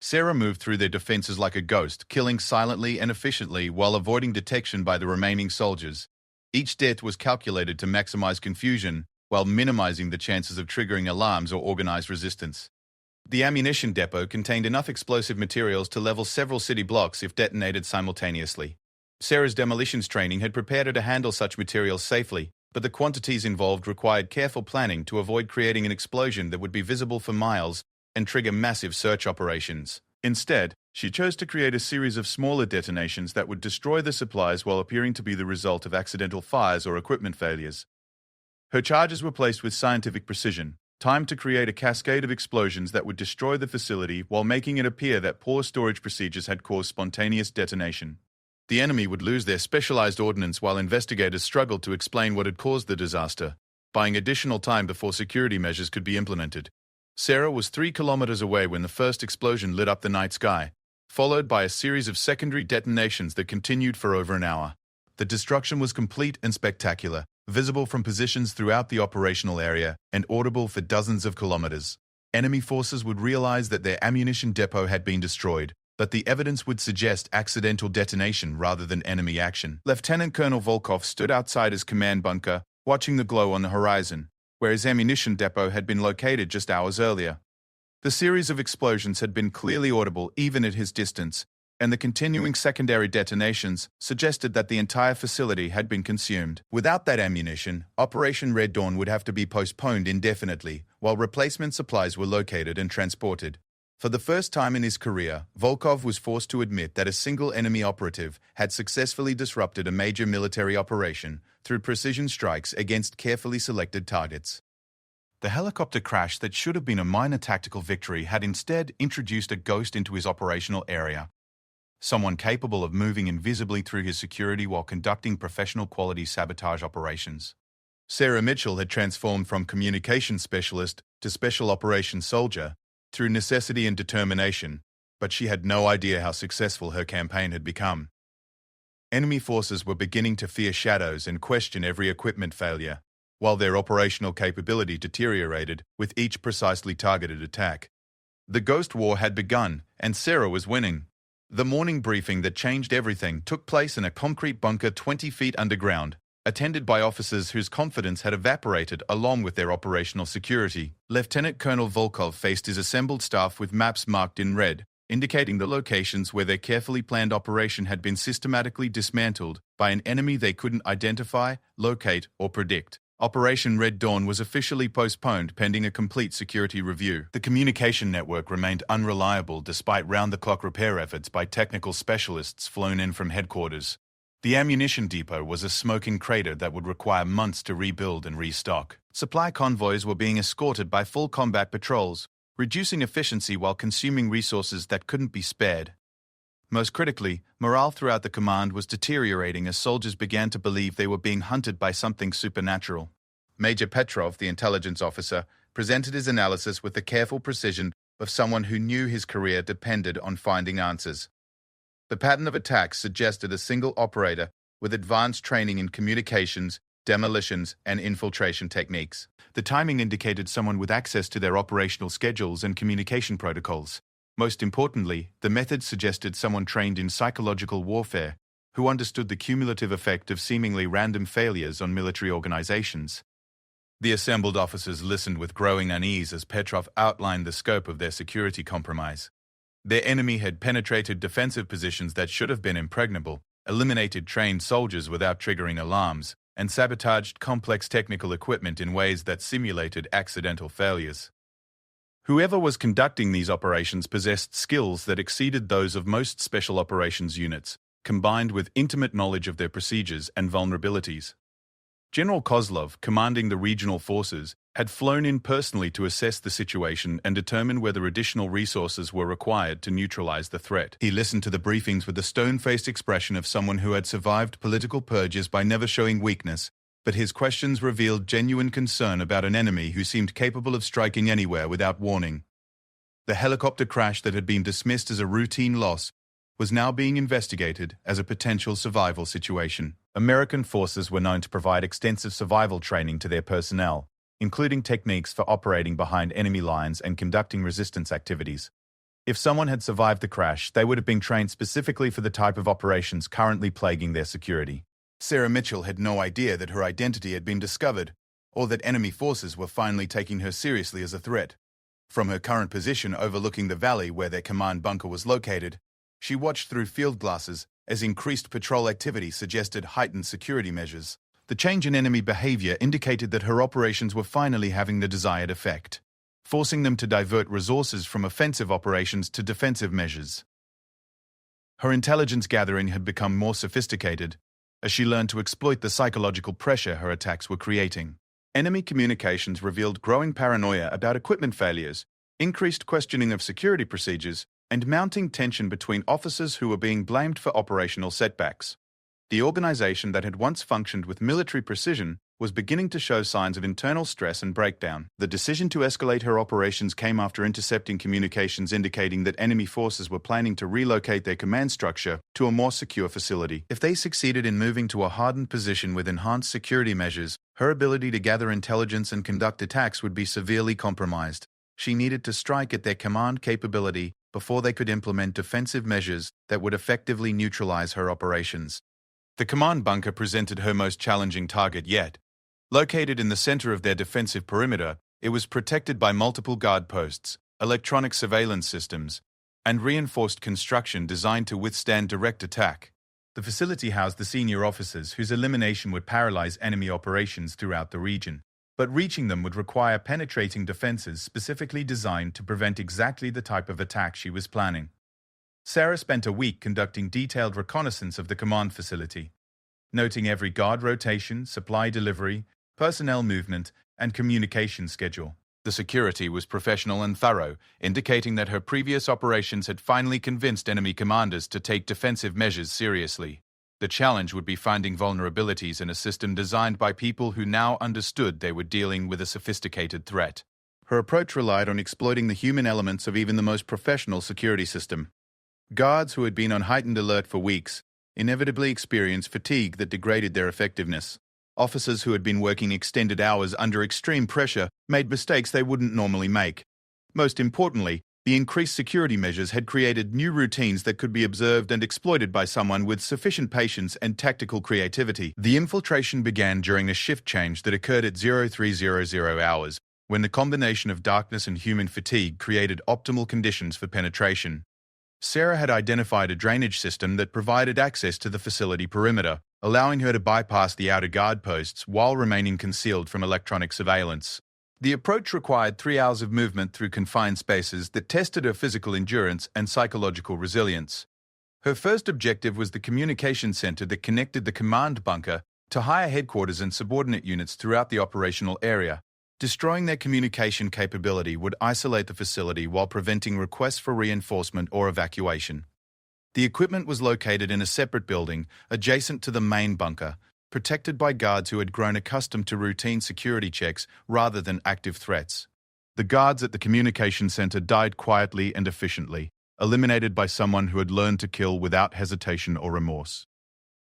Sarah moved through their defenses like a ghost, killing silently and efficiently while avoiding detection by the remaining soldiers. Each death was calculated to maximize confusion while minimizing the chances of triggering alarms or organized resistance. The ammunition depot contained enough explosive materials to level several city blocks if detonated simultaneously. Sarah's demolitions training had prepared her to handle such materials safely, but the quantities involved required careful planning to avoid creating an explosion that would be visible for miles and trigger massive search operations. Instead, she chose to create a series of smaller detonations that would destroy the supplies while appearing to be the result of accidental fires or equipment failures. Her charges were placed with scientific precision, timed to create a cascade of explosions that would destroy the facility while making it appear that poor storage procedures had caused spontaneous detonation. The enemy would lose their specialized ordnance while investigators struggled to explain what had caused the disaster, buying additional time before security measures could be implemented. Sarah was 3 kilometers away when the first explosion lit up the night sky, followed by a series of secondary detonations that continued for over an hour. The destruction was complete and spectacular, visible from positions throughout the operational area and audible for dozens of kilometers. Enemy forces would realize that their ammunition depot had been destroyed, but the evidence would suggest accidental detonation rather than enemy action. Lieutenant Colonel Volkov stood outside his command bunker, watching the glow on the horizon, where his ammunition depot had been located just hours earlier. The series of explosions had been clearly audible even at his distance, and the continuing secondary detonations suggested that the entire facility had been consumed. Without that ammunition, Operation Red Dawn would have to be postponed indefinitely, while replacement supplies were located and transported. For the first time in his career, Volkov was forced to admit that a single enemy operative had successfully disrupted a major military operation through precision strikes against carefully selected targets. The helicopter crash that should have been a minor tactical victory had instead introduced a ghost into his operational area. Someone capable of moving invisibly through his security while conducting professional quality sabotage operations. Sarah Mitchell had transformed from communications specialist to special operations soldier through necessity and determination, but she had no idea how successful her campaign had become. Enemy forces were beginning to fear shadows and question every equipment failure, while their operational capability deteriorated with each precisely targeted attack. The Ghost War had begun, and Sarah was winning. The morning briefing that changed everything took place in a concrete bunker 20 feet underground, attended by officers whose confidence had evaporated along with their operational security. Lieutenant Colonel Volkov faced his assembled staff with maps marked in red, indicating the locations where their carefully planned operation had been systematically dismantled by an enemy they couldn't identify, locate, or predict. Operation Red Dawn was officially postponed pending a complete security review. The communication network remained unreliable despite round-the-clock repair efforts by technical specialists flown in from headquarters. The ammunition depot was a smoking crater that would require months to rebuild and restock. Supply convoys were being escorted by full combat patrols, reducing efficiency while consuming resources that couldn't be spared. Most critically, morale throughout the command was deteriorating as soldiers began to believe they were being hunted by something supernatural. Major Petrov, the intelligence officer, presented his analysis with the careful precision of someone who knew his career depended on finding answers. The pattern of attacks suggested a single operator with advanced training in communications, demolitions, and infiltration techniques. The timing indicated someone with access to their operational schedules and communication protocols. Most importantly, the method suggested someone trained in psychological warfare, who understood the cumulative effect of seemingly random failures on military organizations. The assembled officers listened with growing unease as Petrov outlined the scope of their security compromise. Their enemy had penetrated defensive positions that should have been impregnable, eliminated trained soldiers without triggering alarms, and sabotaged complex technical equipment in ways that simulated accidental failures. Whoever was conducting these operations possessed skills that exceeded those of most special operations units, combined with intimate knowledge of their procedures and vulnerabilities. General Kozlov, commanding the regional forces, had flown in personally to assess the situation and determine whether additional resources were required to neutralize the threat. He listened to the briefings with the stone-faced expression of someone who had survived political purges by never showing weakness, but his questions revealed genuine concern about an enemy who seemed capable of striking anywhere without warning. The helicopter crash that had been dismissed as a routine loss was now being investigated as a potential survival situation. American forces were known to provide extensive survival training to their personnel, including techniques for operating behind enemy lines and conducting resistance activities. If someone had survived the crash, they would have been trained specifically for the type of operations currently plaguing their security. Sarah Mitchell had no idea that her identity had been discovered, or that enemy forces were finally taking her seriously as a threat. From her current position overlooking the valley where their command bunker was located, she watched through field glasses as increased patrol activity suggested heightened security measures. The change in enemy behavior indicated that her operations were finally having the desired effect, forcing them to divert resources from offensive operations to defensive measures. Her intelligence gathering had become more sophisticated as she learned to exploit the psychological pressure her attacks were creating. Enemy communications revealed growing paranoia about equipment failures, increased questioning of security procedures, and mounting tension between officers who were being blamed for operational setbacks. The organization that had once functioned with military precision was beginning to show signs of internal stress and breakdown. The decision to escalate her operations came after intercepting communications indicating that enemy forces were planning to relocate their command structure to a more secure facility. If they succeeded in moving to a hardened position with enhanced security measures, her ability to gather intelligence and conduct attacks would be severely compromised. She needed to strike at their command capability before they could implement defensive measures that would effectively neutralize her operations. The command bunker presented her most challenging target yet. Located in the center of their defensive perimeter, it was protected by multiple guard posts, electronic surveillance systems, and reinforced construction designed to withstand direct attack. The facility housed the senior officers whose elimination would paralyze enemy operations throughout the region. But reaching them would require penetrating defenses specifically designed to prevent exactly the type of attack she was planning. Sarah spent a week conducting detailed reconnaissance of the command facility, noting every guard rotation, supply delivery, personnel movement, and communication schedule. The security was professional and thorough, indicating that her previous operations had finally convinced enemy commanders to take defensive measures seriously. The challenge would be finding vulnerabilities in a system designed by people who now understood they were dealing with a sophisticated threat. Her approach relied on exploiting the human elements of even the most professional security system. Guards who had been on heightened alert for weeks inevitably experienced fatigue that degraded their effectiveness. Officers who had been working extended hours under extreme pressure made mistakes they wouldn't normally make. Most importantly, the increased security measures had created new routines that could be observed and exploited by someone with sufficient patience and tactical creativity. The infiltration began during a shift change that occurred at 0300 hours, when the combination of darkness and human fatigue created optimal conditions for penetration. Sarah had identified a drainage system that provided access to the facility perimeter, allowing her to bypass the outer guard posts while remaining concealed from electronic surveillance. The approach required 3 hours of movement through confined spaces that tested her physical endurance and psychological resilience. Her first objective was the communication center that connected the command bunker to higher headquarters and subordinate units throughout the operational area. Destroying their communication capability would isolate the facility while preventing requests for reinforcement or evacuation. The equipment was located in a separate building, adjacent to the main bunker, protected by guards who had grown accustomed to routine security checks rather than active threats. The guards at the communication center died quietly and efficiently, eliminated by someone who had learned to kill without hesitation or remorse.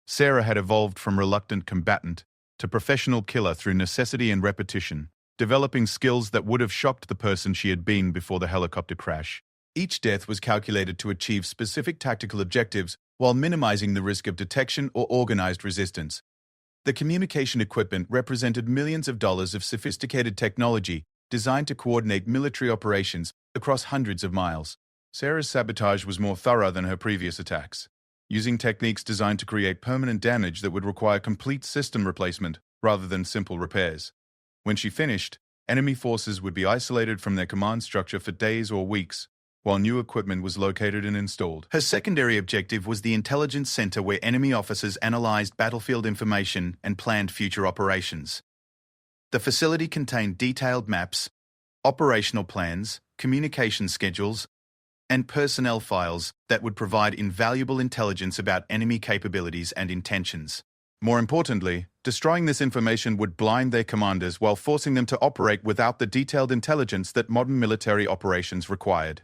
Sarah had evolved from reluctant combatant to professional killer through necessity and repetition, developing skills that would have shocked the person she had been before the helicopter crash. Each death was calculated to achieve specific tactical objectives while minimizing the risk of detection or organized resistance. The communication equipment represented millions of dollars of sophisticated technology designed to coordinate military operations across hundreds of miles. Sarah's sabotage was more thorough than her previous attacks, using techniques designed to create permanent damage that would require complete system replacement rather than simple repairs. When she finished, enemy forces would be isolated from their command structure for days or weeks, while new equipment was located and installed. Her secondary objective was the intelligence center where enemy officers analyzed battlefield information and planned future operations. The facility contained detailed maps, operational plans, communication schedules, and personnel files that would provide invaluable intelligence about enemy capabilities and intentions. More importantly, destroying this information would blind their commanders while forcing them to operate without the detailed intelligence that modern military operations required.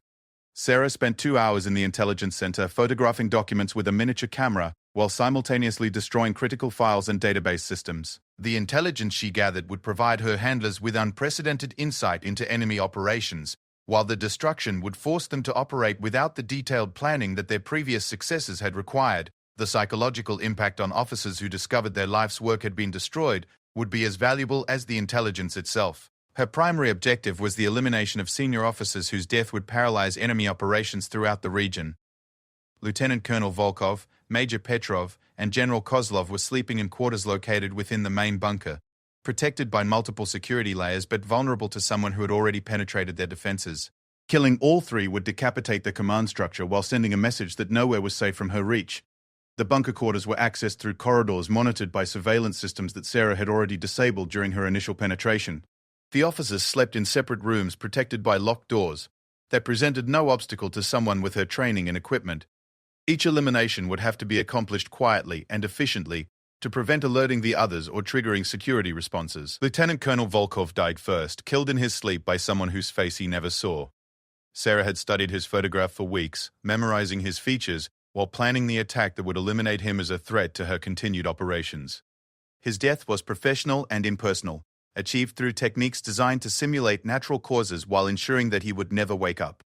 Sarah spent 2 hours in the intelligence center photographing documents with a miniature camera while simultaneously destroying critical files and database systems. The intelligence she gathered would provide her handlers with unprecedented insight into enemy operations, while the destruction would force them to operate without the detailed planning that their previous successes had required. The psychological impact on officers who discovered their life's work had been destroyed would be as valuable as the intelligence itself. Her primary objective was the elimination of senior officers whose death would paralyze enemy operations throughout the region. Lieutenant Colonel Volkov, Major Petrov, and General Kozlov were sleeping in quarters located within the main bunker, protected by multiple security layers but vulnerable to someone who had already penetrated their defenses. Killing all three would decapitate the command structure while sending a message that nowhere was safe from her reach. The bunker quarters were accessed through corridors monitored by surveillance systems that Sarah had already disabled during her initial penetration. The officers slept in separate rooms protected by locked doors that presented no obstacle to someone with her training and equipment. Each elimination would have to be accomplished quietly and efficiently to prevent alerting the others or triggering security responses. Lieutenant Colonel Volkov died first, killed in his sleep by someone whose face he never saw. Sarah had studied his photograph for weeks, memorizing his features while planning the attack that would eliminate him as a threat to her continued operations. His death was professional and impersonal, achieved through techniques designed to simulate natural causes while ensuring that he would never wake up.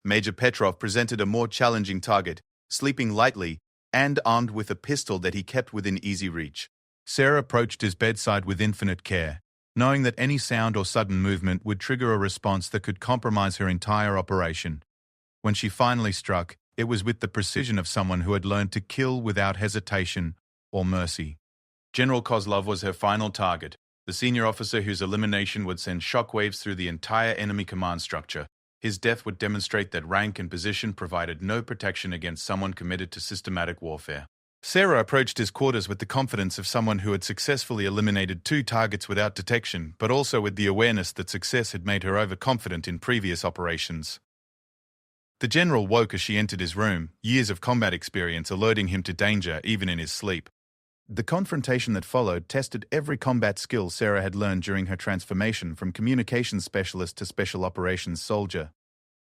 Major Petrov presented a more challenging target, sleeping lightly and armed with a pistol that he kept within easy reach. Sarah approached his bedside with infinite care, knowing that any sound or sudden movement would trigger a response that could compromise her entire operation. When she finally struck, it was with the precision of someone who had learned to kill without hesitation or mercy. General Kozlov was her final target, the senior officer whose elimination would send shockwaves through the entire enemy command structure. His death would demonstrate that rank and position provided no protection against someone committed to systematic warfare. Sarah approached his quarters with the confidence of someone who had successfully eliminated 2 targets without detection, but also with the awareness that success had made her overconfident in previous operations. The general woke as she entered his room, years of combat experience alerting him to danger even in his sleep. The confrontation that followed tested every combat skill Sarah had learned during her transformation from communications specialist to special operations soldier.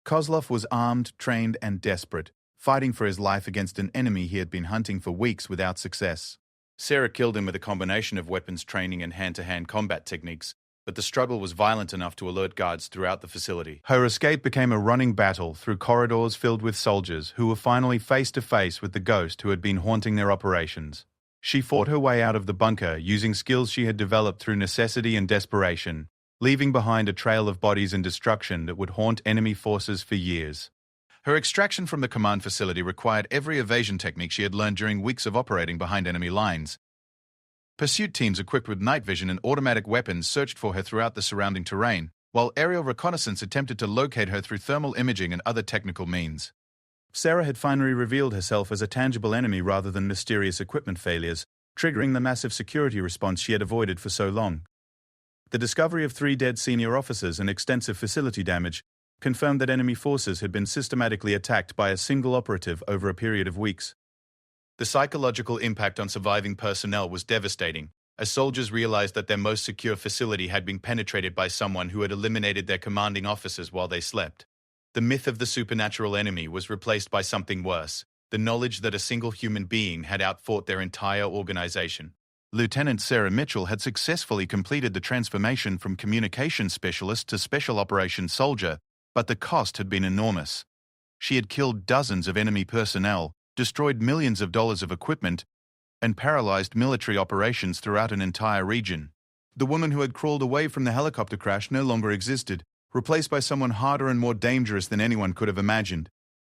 Kozlov was armed, trained, and desperate, fighting for his life against an enemy he had been hunting for weeks without success. Sarah killed him with a combination of weapons training and hand-to-hand combat techniques, but the struggle was violent enough to alert guards throughout the facility. Her escape became a running battle through corridors filled with soldiers who were finally face-to-face with the ghost who had been haunting their operations. She fought her way out of the bunker using skills she had developed through necessity and desperation, leaving behind a trail of bodies and destruction that would haunt enemy forces for years. Her extraction from the command facility required every evasion technique she had learned during weeks of operating behind enemy lines. Pursuit teams equipped with night vision and automatic weapons searched for her throughout the surrounding terrain, while aerial reconnaissance attempted to locate her through thermal imaging and other technical means. Sarah had finally revealed herself as a tangible enemy rather than mysterious equipment failures, triggering the massive security response she had avoided for so long. The discovery of 3 dead senior officers and extensive facility damage confirmed that enemy forces had been systematically attacked by a single operative over a period of weeks. The psychological impact on surviving personnel was devastating, as soldiers realized that their most secure facility had been penetrated by someone who had eliminated their commanding officers while they slept. The myth of the supernatural enemy was replaced by something worse, the knowledge that a single human being had outfought their entire organization. Lieutenant Sarah Mitchell had successfully completed the transformation from communications specialist to special operations soldier, but the cost had been enormous. She had killed dozens of enemy personnel, destroyed millions of dollars of equipment, and paralyzed military operations throughout an entire region. The woman who had crawled away from the helicopter crash no longer existed, replaced by someone harder and more dangerous than anyone could have imagined.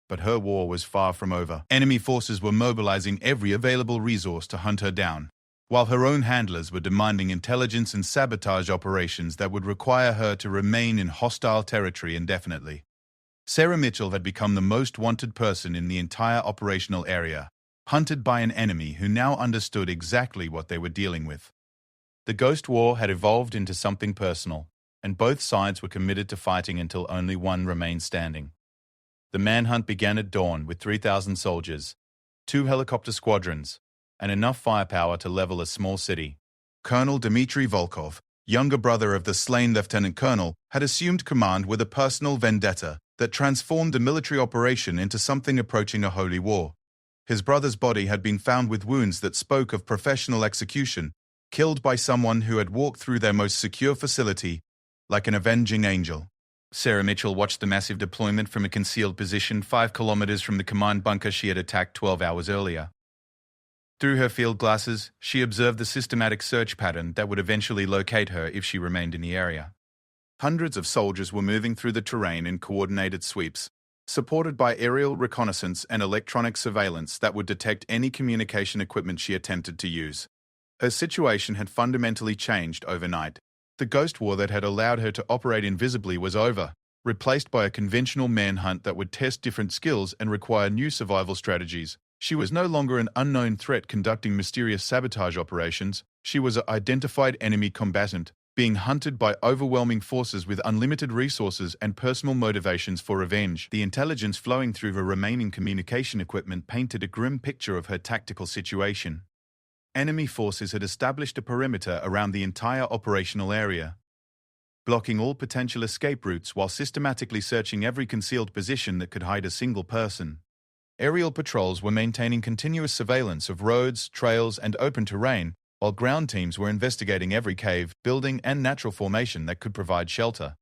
But her war was far from over. Enemy forces were mobilizing every available resource to hunt her down, while her own handlers were demanding intelligence and sabotage operations that would require her to remain in hostile territory indefinitely. Sarah Mitchell had become the most wanted person in the entire operational area, hunted by an enemy who now understood exactly what they were dealing with. The Ghost War had evolved into something personal, and both sides were committed to fighting until only one remained standing. The manhunt began at dawn with 3,000 soldiers, 2 helicopter squadrons, and enough firepower to level a small city. Colonel Dmitry Volkov, younger brother of the slain lieutenant colonel, had assumed command with a personal vendetta that transformed a military operation into something approaching a holy war. His brother's body had been found with wounds that spoke of professional execution, killed by someone who had walked through their most secure facility like an avenging angel. Sarah Mitchell watched the massive deployment from a concealed position 5 kilometers from the command bunker she had attacked 12 hours earlier. Through her field glasses, she observed the systematic search pattern that would eventually locate her if she remained in the area. Hundreds of soldiers were moving through the terrain in coordinated sweeps, supported by aerial reconnaissance and electronic surveillance that would detect any communication equipment she attempted to use. Her situation had fundamentally changed overnight. The ghost war that had allowed her to operate invisibly was over, replaced by a conventional manhunt that would test different skills and require new survival strategies. She was no longer an unknown threat conducting mysterious sabotage operations. She was an identified enemy combatant, being hunted by overwhelming forces with unlimited resources and personal motivations for revenge. The intelligence flowing through her remaining communication equipment painted a grim picture of her tactical situation. Enemy forces had established a perimeter around the entire operational area, blocking all potential escape routes while systematically searching every concealed position that could hide a single person. Aerial patrols were maintaining continuous surveillance of roads, trails, and open terrain, while ground teams were investigating every cave, building, and natural formation that could provide shelter.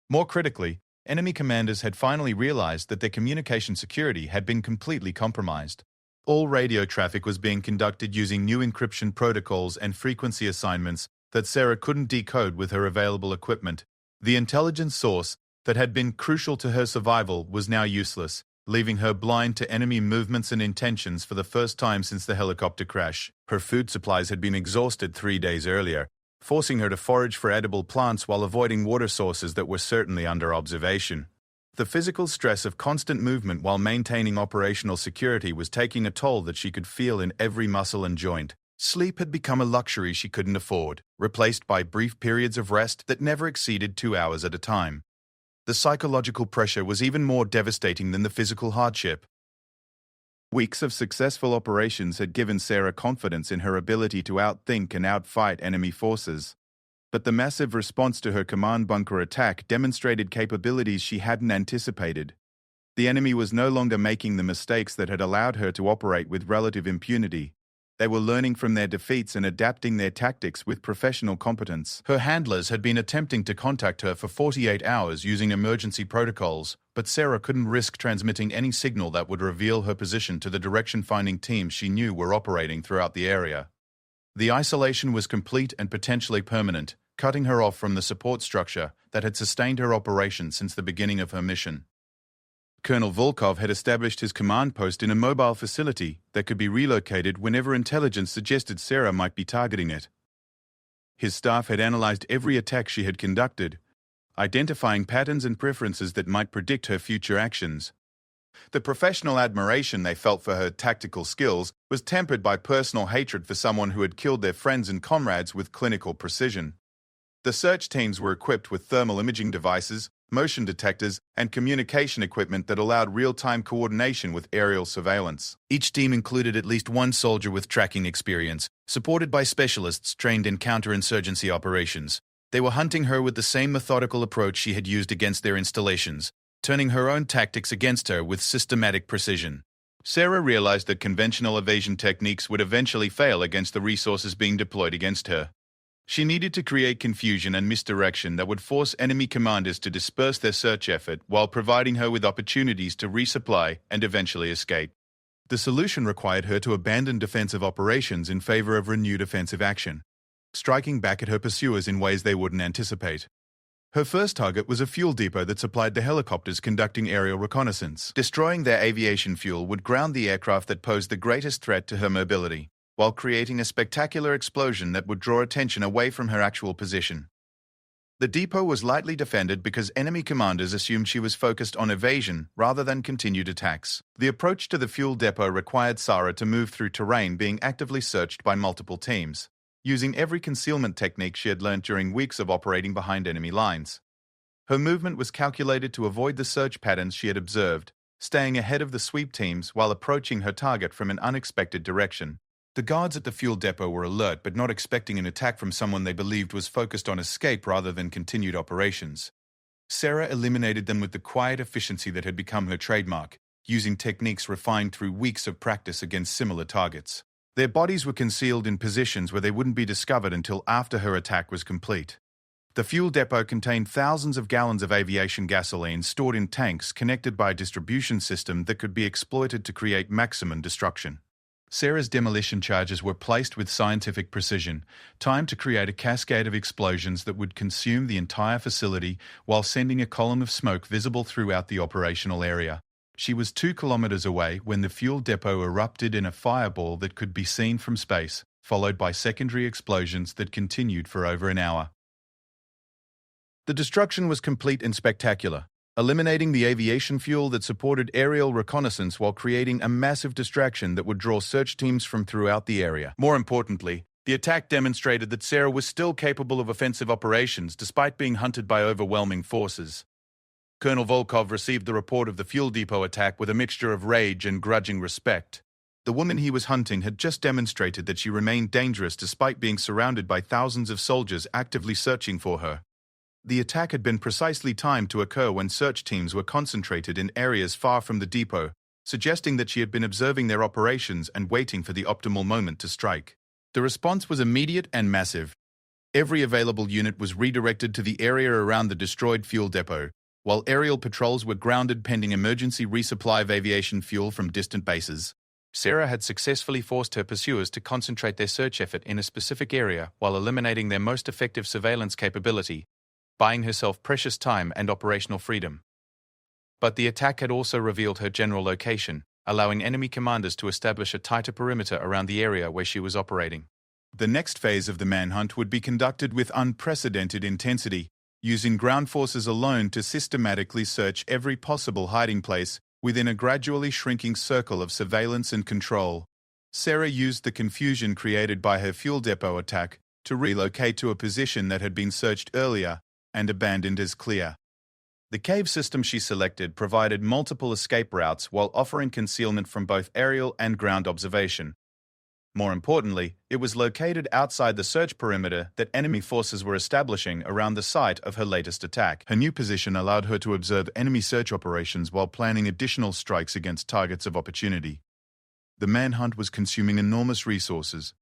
More critically, enemy commanders had finally realized that their communication security had been completely compromised. All radio traffic was being conducted using new encryption protocols and frequency assignments that Sarah couldn't decode with her available equipment. The intelligence source that had been crucial to her survival was now useless, leaving her blind to enemy movements and intentions for the first time since the helicopter crash. Her food supplies had been exhausted 3 days earlier, forcing her to forage for edible plants while avoiding water sources that were certainly under observation. The physical stress of constant movement while maintaining operational security was taking a toll that she could feel in every muscle and joint. Sleep had become a luxury she couldn't afford, replaced by brief periods of rest that never exceeded 2 hours at a time. The psychological pressure was even more devastating than the physical hardship. Weeks of successful operations had given Sarah confidence in her ability to outthink and outfight enemy forces. But the massive response to her command bunker attack demonstrated capabilities she hadn't anticipated. The enemy was no longer making the mistakes that had allowed her to operate with relative impunity. They were learning from their defeats and adapting their tactics with professional competence. Her handlers had been attempting to contact her for 48 hours using emergency protocols, but Sarah couldn't risk transmitting any signal that would reveal her position to the direction-finding teams she knew were operating throughout the area. The isolation was complete and potentially permanent, cutting her off from the support structure that had sustained her operation since the beginning of her mission. Colonel Volkov had established his command post in a mobile facility that could be relocated whenever intelligence suggested Sarah might be targeting it. His staff had analyzed every attack she had conducted, identifying patterns and preferences that might predict her future actions. The professional admiration they felt for her tactical skills was tempered by personal hatred for someone who had killed their friends and comrades with clinical precision. The search teams were equipped with thermal imaging devices, motion detectors, and communication equipment that allowed real-time coordination with aerial surveillance. Each team included at least one soldier with tracking experience, supported by specialists trained in counterinsurgency operations. They were hunting her with the same methodical approach she had used against their installations, turning her own tactics against her with systematic precision. Sarah realized that conventional evasion techniques would eventually fail against the resources being deployed against her. She needed to create confusion and misdirection that would force enemy commanders to disperse their search effort while providing her with opportunities to resupply and eventually escape. The solution required her to abandon defensive operations in favor of renewed offensive action, striking back at her pursuers in ways they wouldn't anticipate. Her first target was a fuel depot that supplied the helicopters conducting aerial reconnaissance. Destroying their aviation fuel would ground the aircraft that posed the greatest threat to her mobility, while creating a spectacular explosion that would draw attention away from her actual position. The depot was lightly defended because enemy commanders assumed she was focused on evasion rather than continued attacks. The approach to the fuel depot required Sarah to move through terrain being actively searched by multiple teams, using every concealment technique she had learned during weeks of operating behind enemy lines. Her movement was calculated to avoid the search patterns she had observed, staying ahead of the sweep teams while approaching her target from an unexpected direction. The guards at the fuel depot were alert but not expecting an attack from someone they believed was focused on escape rather than continued operations. Sarah eliminated them with the quiet efficiency that had become her trademark, using techniques refined through weeks of practice against similar targets. Their bodies were concealed in positions where they wouldn't be discovered until after her attack was complete. The fuel depot contained thousands of gallons of aviation gasoline stored in tanks connected by a distribution system that could be exploited to create maximum destruction. Sarah's demolition charges were placed with scientific precision, timed to create a cascade of explosions that would consume the entire facility while sending a column of smoke visible throughout the operational area. She was 2 kilometers away when the fuel depot erupted in a fireball that could be seen from space, followed by secondary explosions that continued for over an hour. The destruction was complete and spectacular, eliminating the aviation fuel that supported aerial reconnaissance while creating a massive distraction that would draw search teams from throughout the area. More importantly, the attack demonstrated that Sarah was still capable of offensive operations despite being hunted by overwhelming forces. Colonel Volkov received the report of the fuel depot attack with a mixture of rage and grudging respect. The woman he was hunting had just demonstrated that she remained dangerous despite being surrounded by thousands of soldiers actively searching for her. The attack had been precisely timed to occur when search teams were concentrated in areas far from the depot, suggesting that she had been observing their operations and waiting for the optimal moment to strike. The response was immediate and massive. Every available unit was redirected to the area around the destroyed fuel depot, while aerial patrols were grounded pending emergency resupply of aviation fuel from distant bases. Sarah had successfully forced her pursuers to concentrate their search effort in a specific area while eliminating their most effective surveillance capability, buying herself precious time and operational freedom. But the attack had also revealed her general location, allowing enemy commanders to establish a tighter perimeter around the area where she was operating. The next phase of the manhunt would be conducted with unprecedented intensity, using ground forces alone to systematically search every possible hiding place within a gradually shrinking circle of surveillance and control. Sarah used the confusion created by her fuel depot attack to relocate to a position that had been searched earlier and abandoned as clear. The cave system she selected provided multiple escape routes while offering concealment from both aerial and ground observation. More importantly, it was located outside the search perimeter that enemy forces were establishing around the site of her latest attack. Her new position allowed her to observe enemy search operations while planning additional strikes against targets of opportunity. The manhunt was consuming enormous resources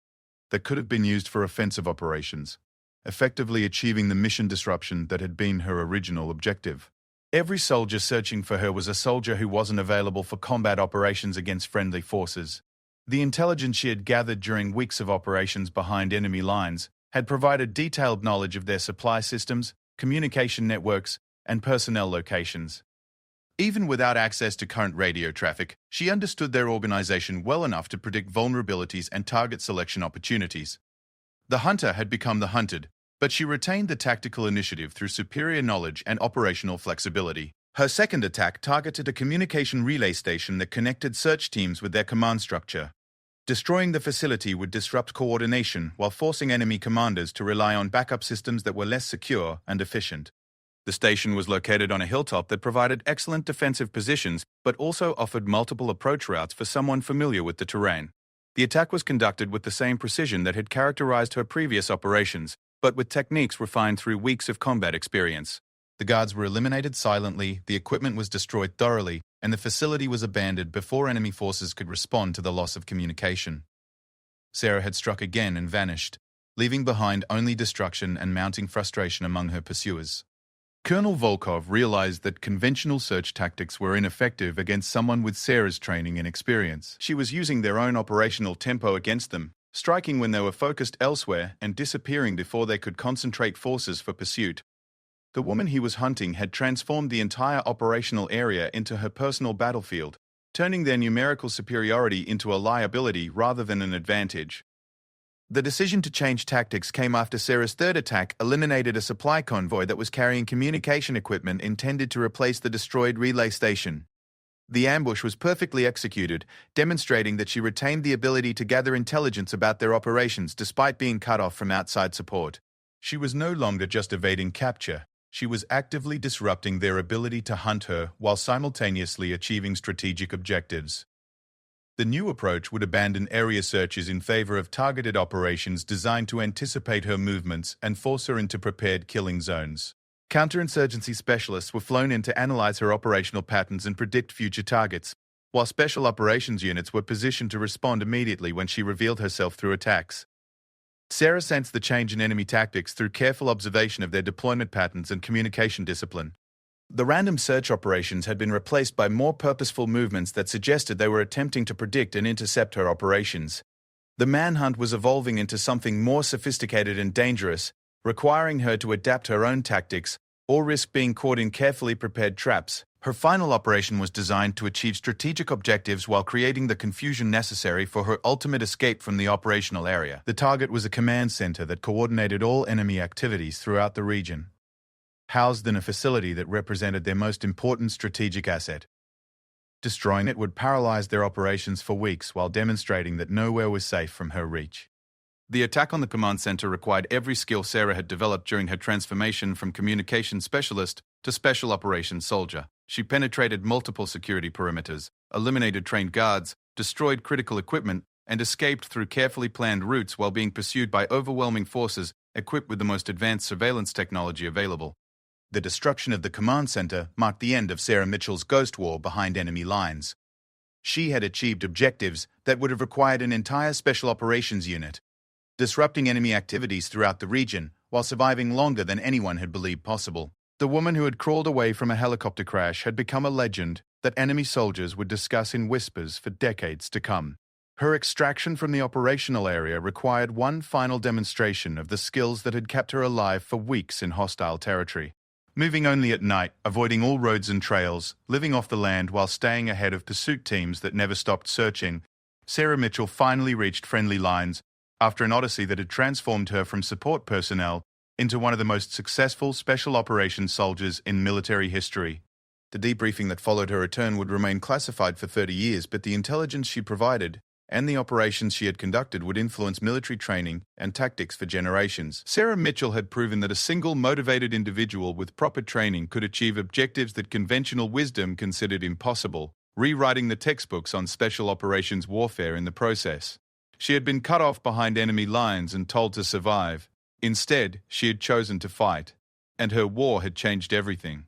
that could have been used for offensive operations, effectively achieving the mission disruption that had been her original objective. Every soldier searching for her was a soldier who wasn't available for combat operations against friendly forces. The intelligence she had gathered during weeks of operations behind enemy lines had provided detailed knowledge of their supply systems, communication networks, and personnel locations. Even without access to current radio traffic, she understood their organization well enough to predict vulnerabilities and target selection opportunities. The hunter had become the hunted, but she retained the tactical initiative through superior knowledge and operational flexibility. Her second attack targeted a communication relay station that connected search teams with their command structure. Destroying the facility would disrupt coordination while forcing enemy commanders to rely on backup systems that were less secure and efficient. The station was located on a hilltop that provided excellent defensive positions but also offered multiple approach routes for someone familiar with the terrain. The attack was conducted with the same precision that had characterized her previous operations, but with techniques refined through weeks of combat experience. The guards were eliminated silently, the equipment was destroyed thoroughly, and the facility was abandoned before enemy forces could respond to the loss of communication. Sarah had struck again and vanished, leaving behind only destruction and mounting frustration among her pursuers. Colonel Volkov realized that conventional search tactics were ineffective against someone with Sarah's training and experience. She was using their own operational tempo against them, striking when they were focused elsewhere and disappearing before they could concentrate forces for pursuit. The woman he was hunting had transformed the entire operational area into her personal battlefield, turning their numerical superiority into a liability rather than an advantage. The decision to change tactics came after Sarah's third attack eliminated a supply convoy that was carrying communication equipment intended to replace the destroyed relay station. The ambush was perfectly executed, demonstrating that she retained the ability to gather intelligence about their operations despite being cut off from outside support. She was no longer just evading capture. She was actively disrupting their ability to hunt her while simultaneously achieving strategic objectives. The new approach would abandon area searches in favor of targeted operations designed to anticipate her movements and force her into prepared killing zones. Counterinsurgency specialists were flown in to analyze her operational patterns and predict future targets, while special operations units were positioned to respond immediately when she revealed herself through attacks. Sarah sensed the change in enemy tactics through careful observation of their deployment patterns and communication discipline. The random search operations had been replaced by more purposeful movements that suggested they were attempting to predict and intercept her operations. The manhunt was evolving into something more sophisticated and dangerous, requiring her to adapt her own tactics or risk being caught in carefully prepared traps. Her final operation was designed to achieve strategic objectives while creating the confusion necessary for her ultimate escape from the operational area. The target was a command center that coordinated all enemy activities throughout the region, housed in a facility that represented their most important strategic asset. Destroying it would paralyze their operations for weeks while demonstrating that nowhere was safe from her reach. The attack on the command center required every skill Sarah had developed during her transformation from communication specialist to special operations soldier. She penetrated multiple security perimeters, eliminated trained guards, destroyed critical equipment, and escaped through carefully planned routes while being pursued by overwhelming forces equipped with the most advanced surveillance technology available. The destruction of the command center marked the end of Sarah Mitchell's ghost war behind enemy lines. She had achieved objectives that would have required an entire special operations unit, disrupting enemy activities throughout the region while surviving longer than anyone had believed possible. The woman who had crawled away from a helicopter crash had become a legend that enemy soldiers would discuss in whispers for decades to come. Her extraction from the operational area required one final demonstration of the skills that had kept her alive for weeks in hostile territory. Moving only at night, avoiding all roads and trails, living off the land while staying ahead of pursuit teams that never stopped searching, Sarah Mitchell finally reached friendly lines after an odyssey that had transformed her from support personnel into one of the most successful special operations soldiers in military history. The debriefing that followed her return would remain classified for 30 years, but the intelligence she provided and the operations she had conducted would influence military training and tactics for generations. Sarah Mitchell had proven that a single motivated individual with proper training could achieve objectives that conventional wisdom considered impossible, rewriting the textbooks on special operations warfare in the process. She had been cut off behind enemy lines and told to survive. Instead, she had chosen to fight, and her war had changed everything.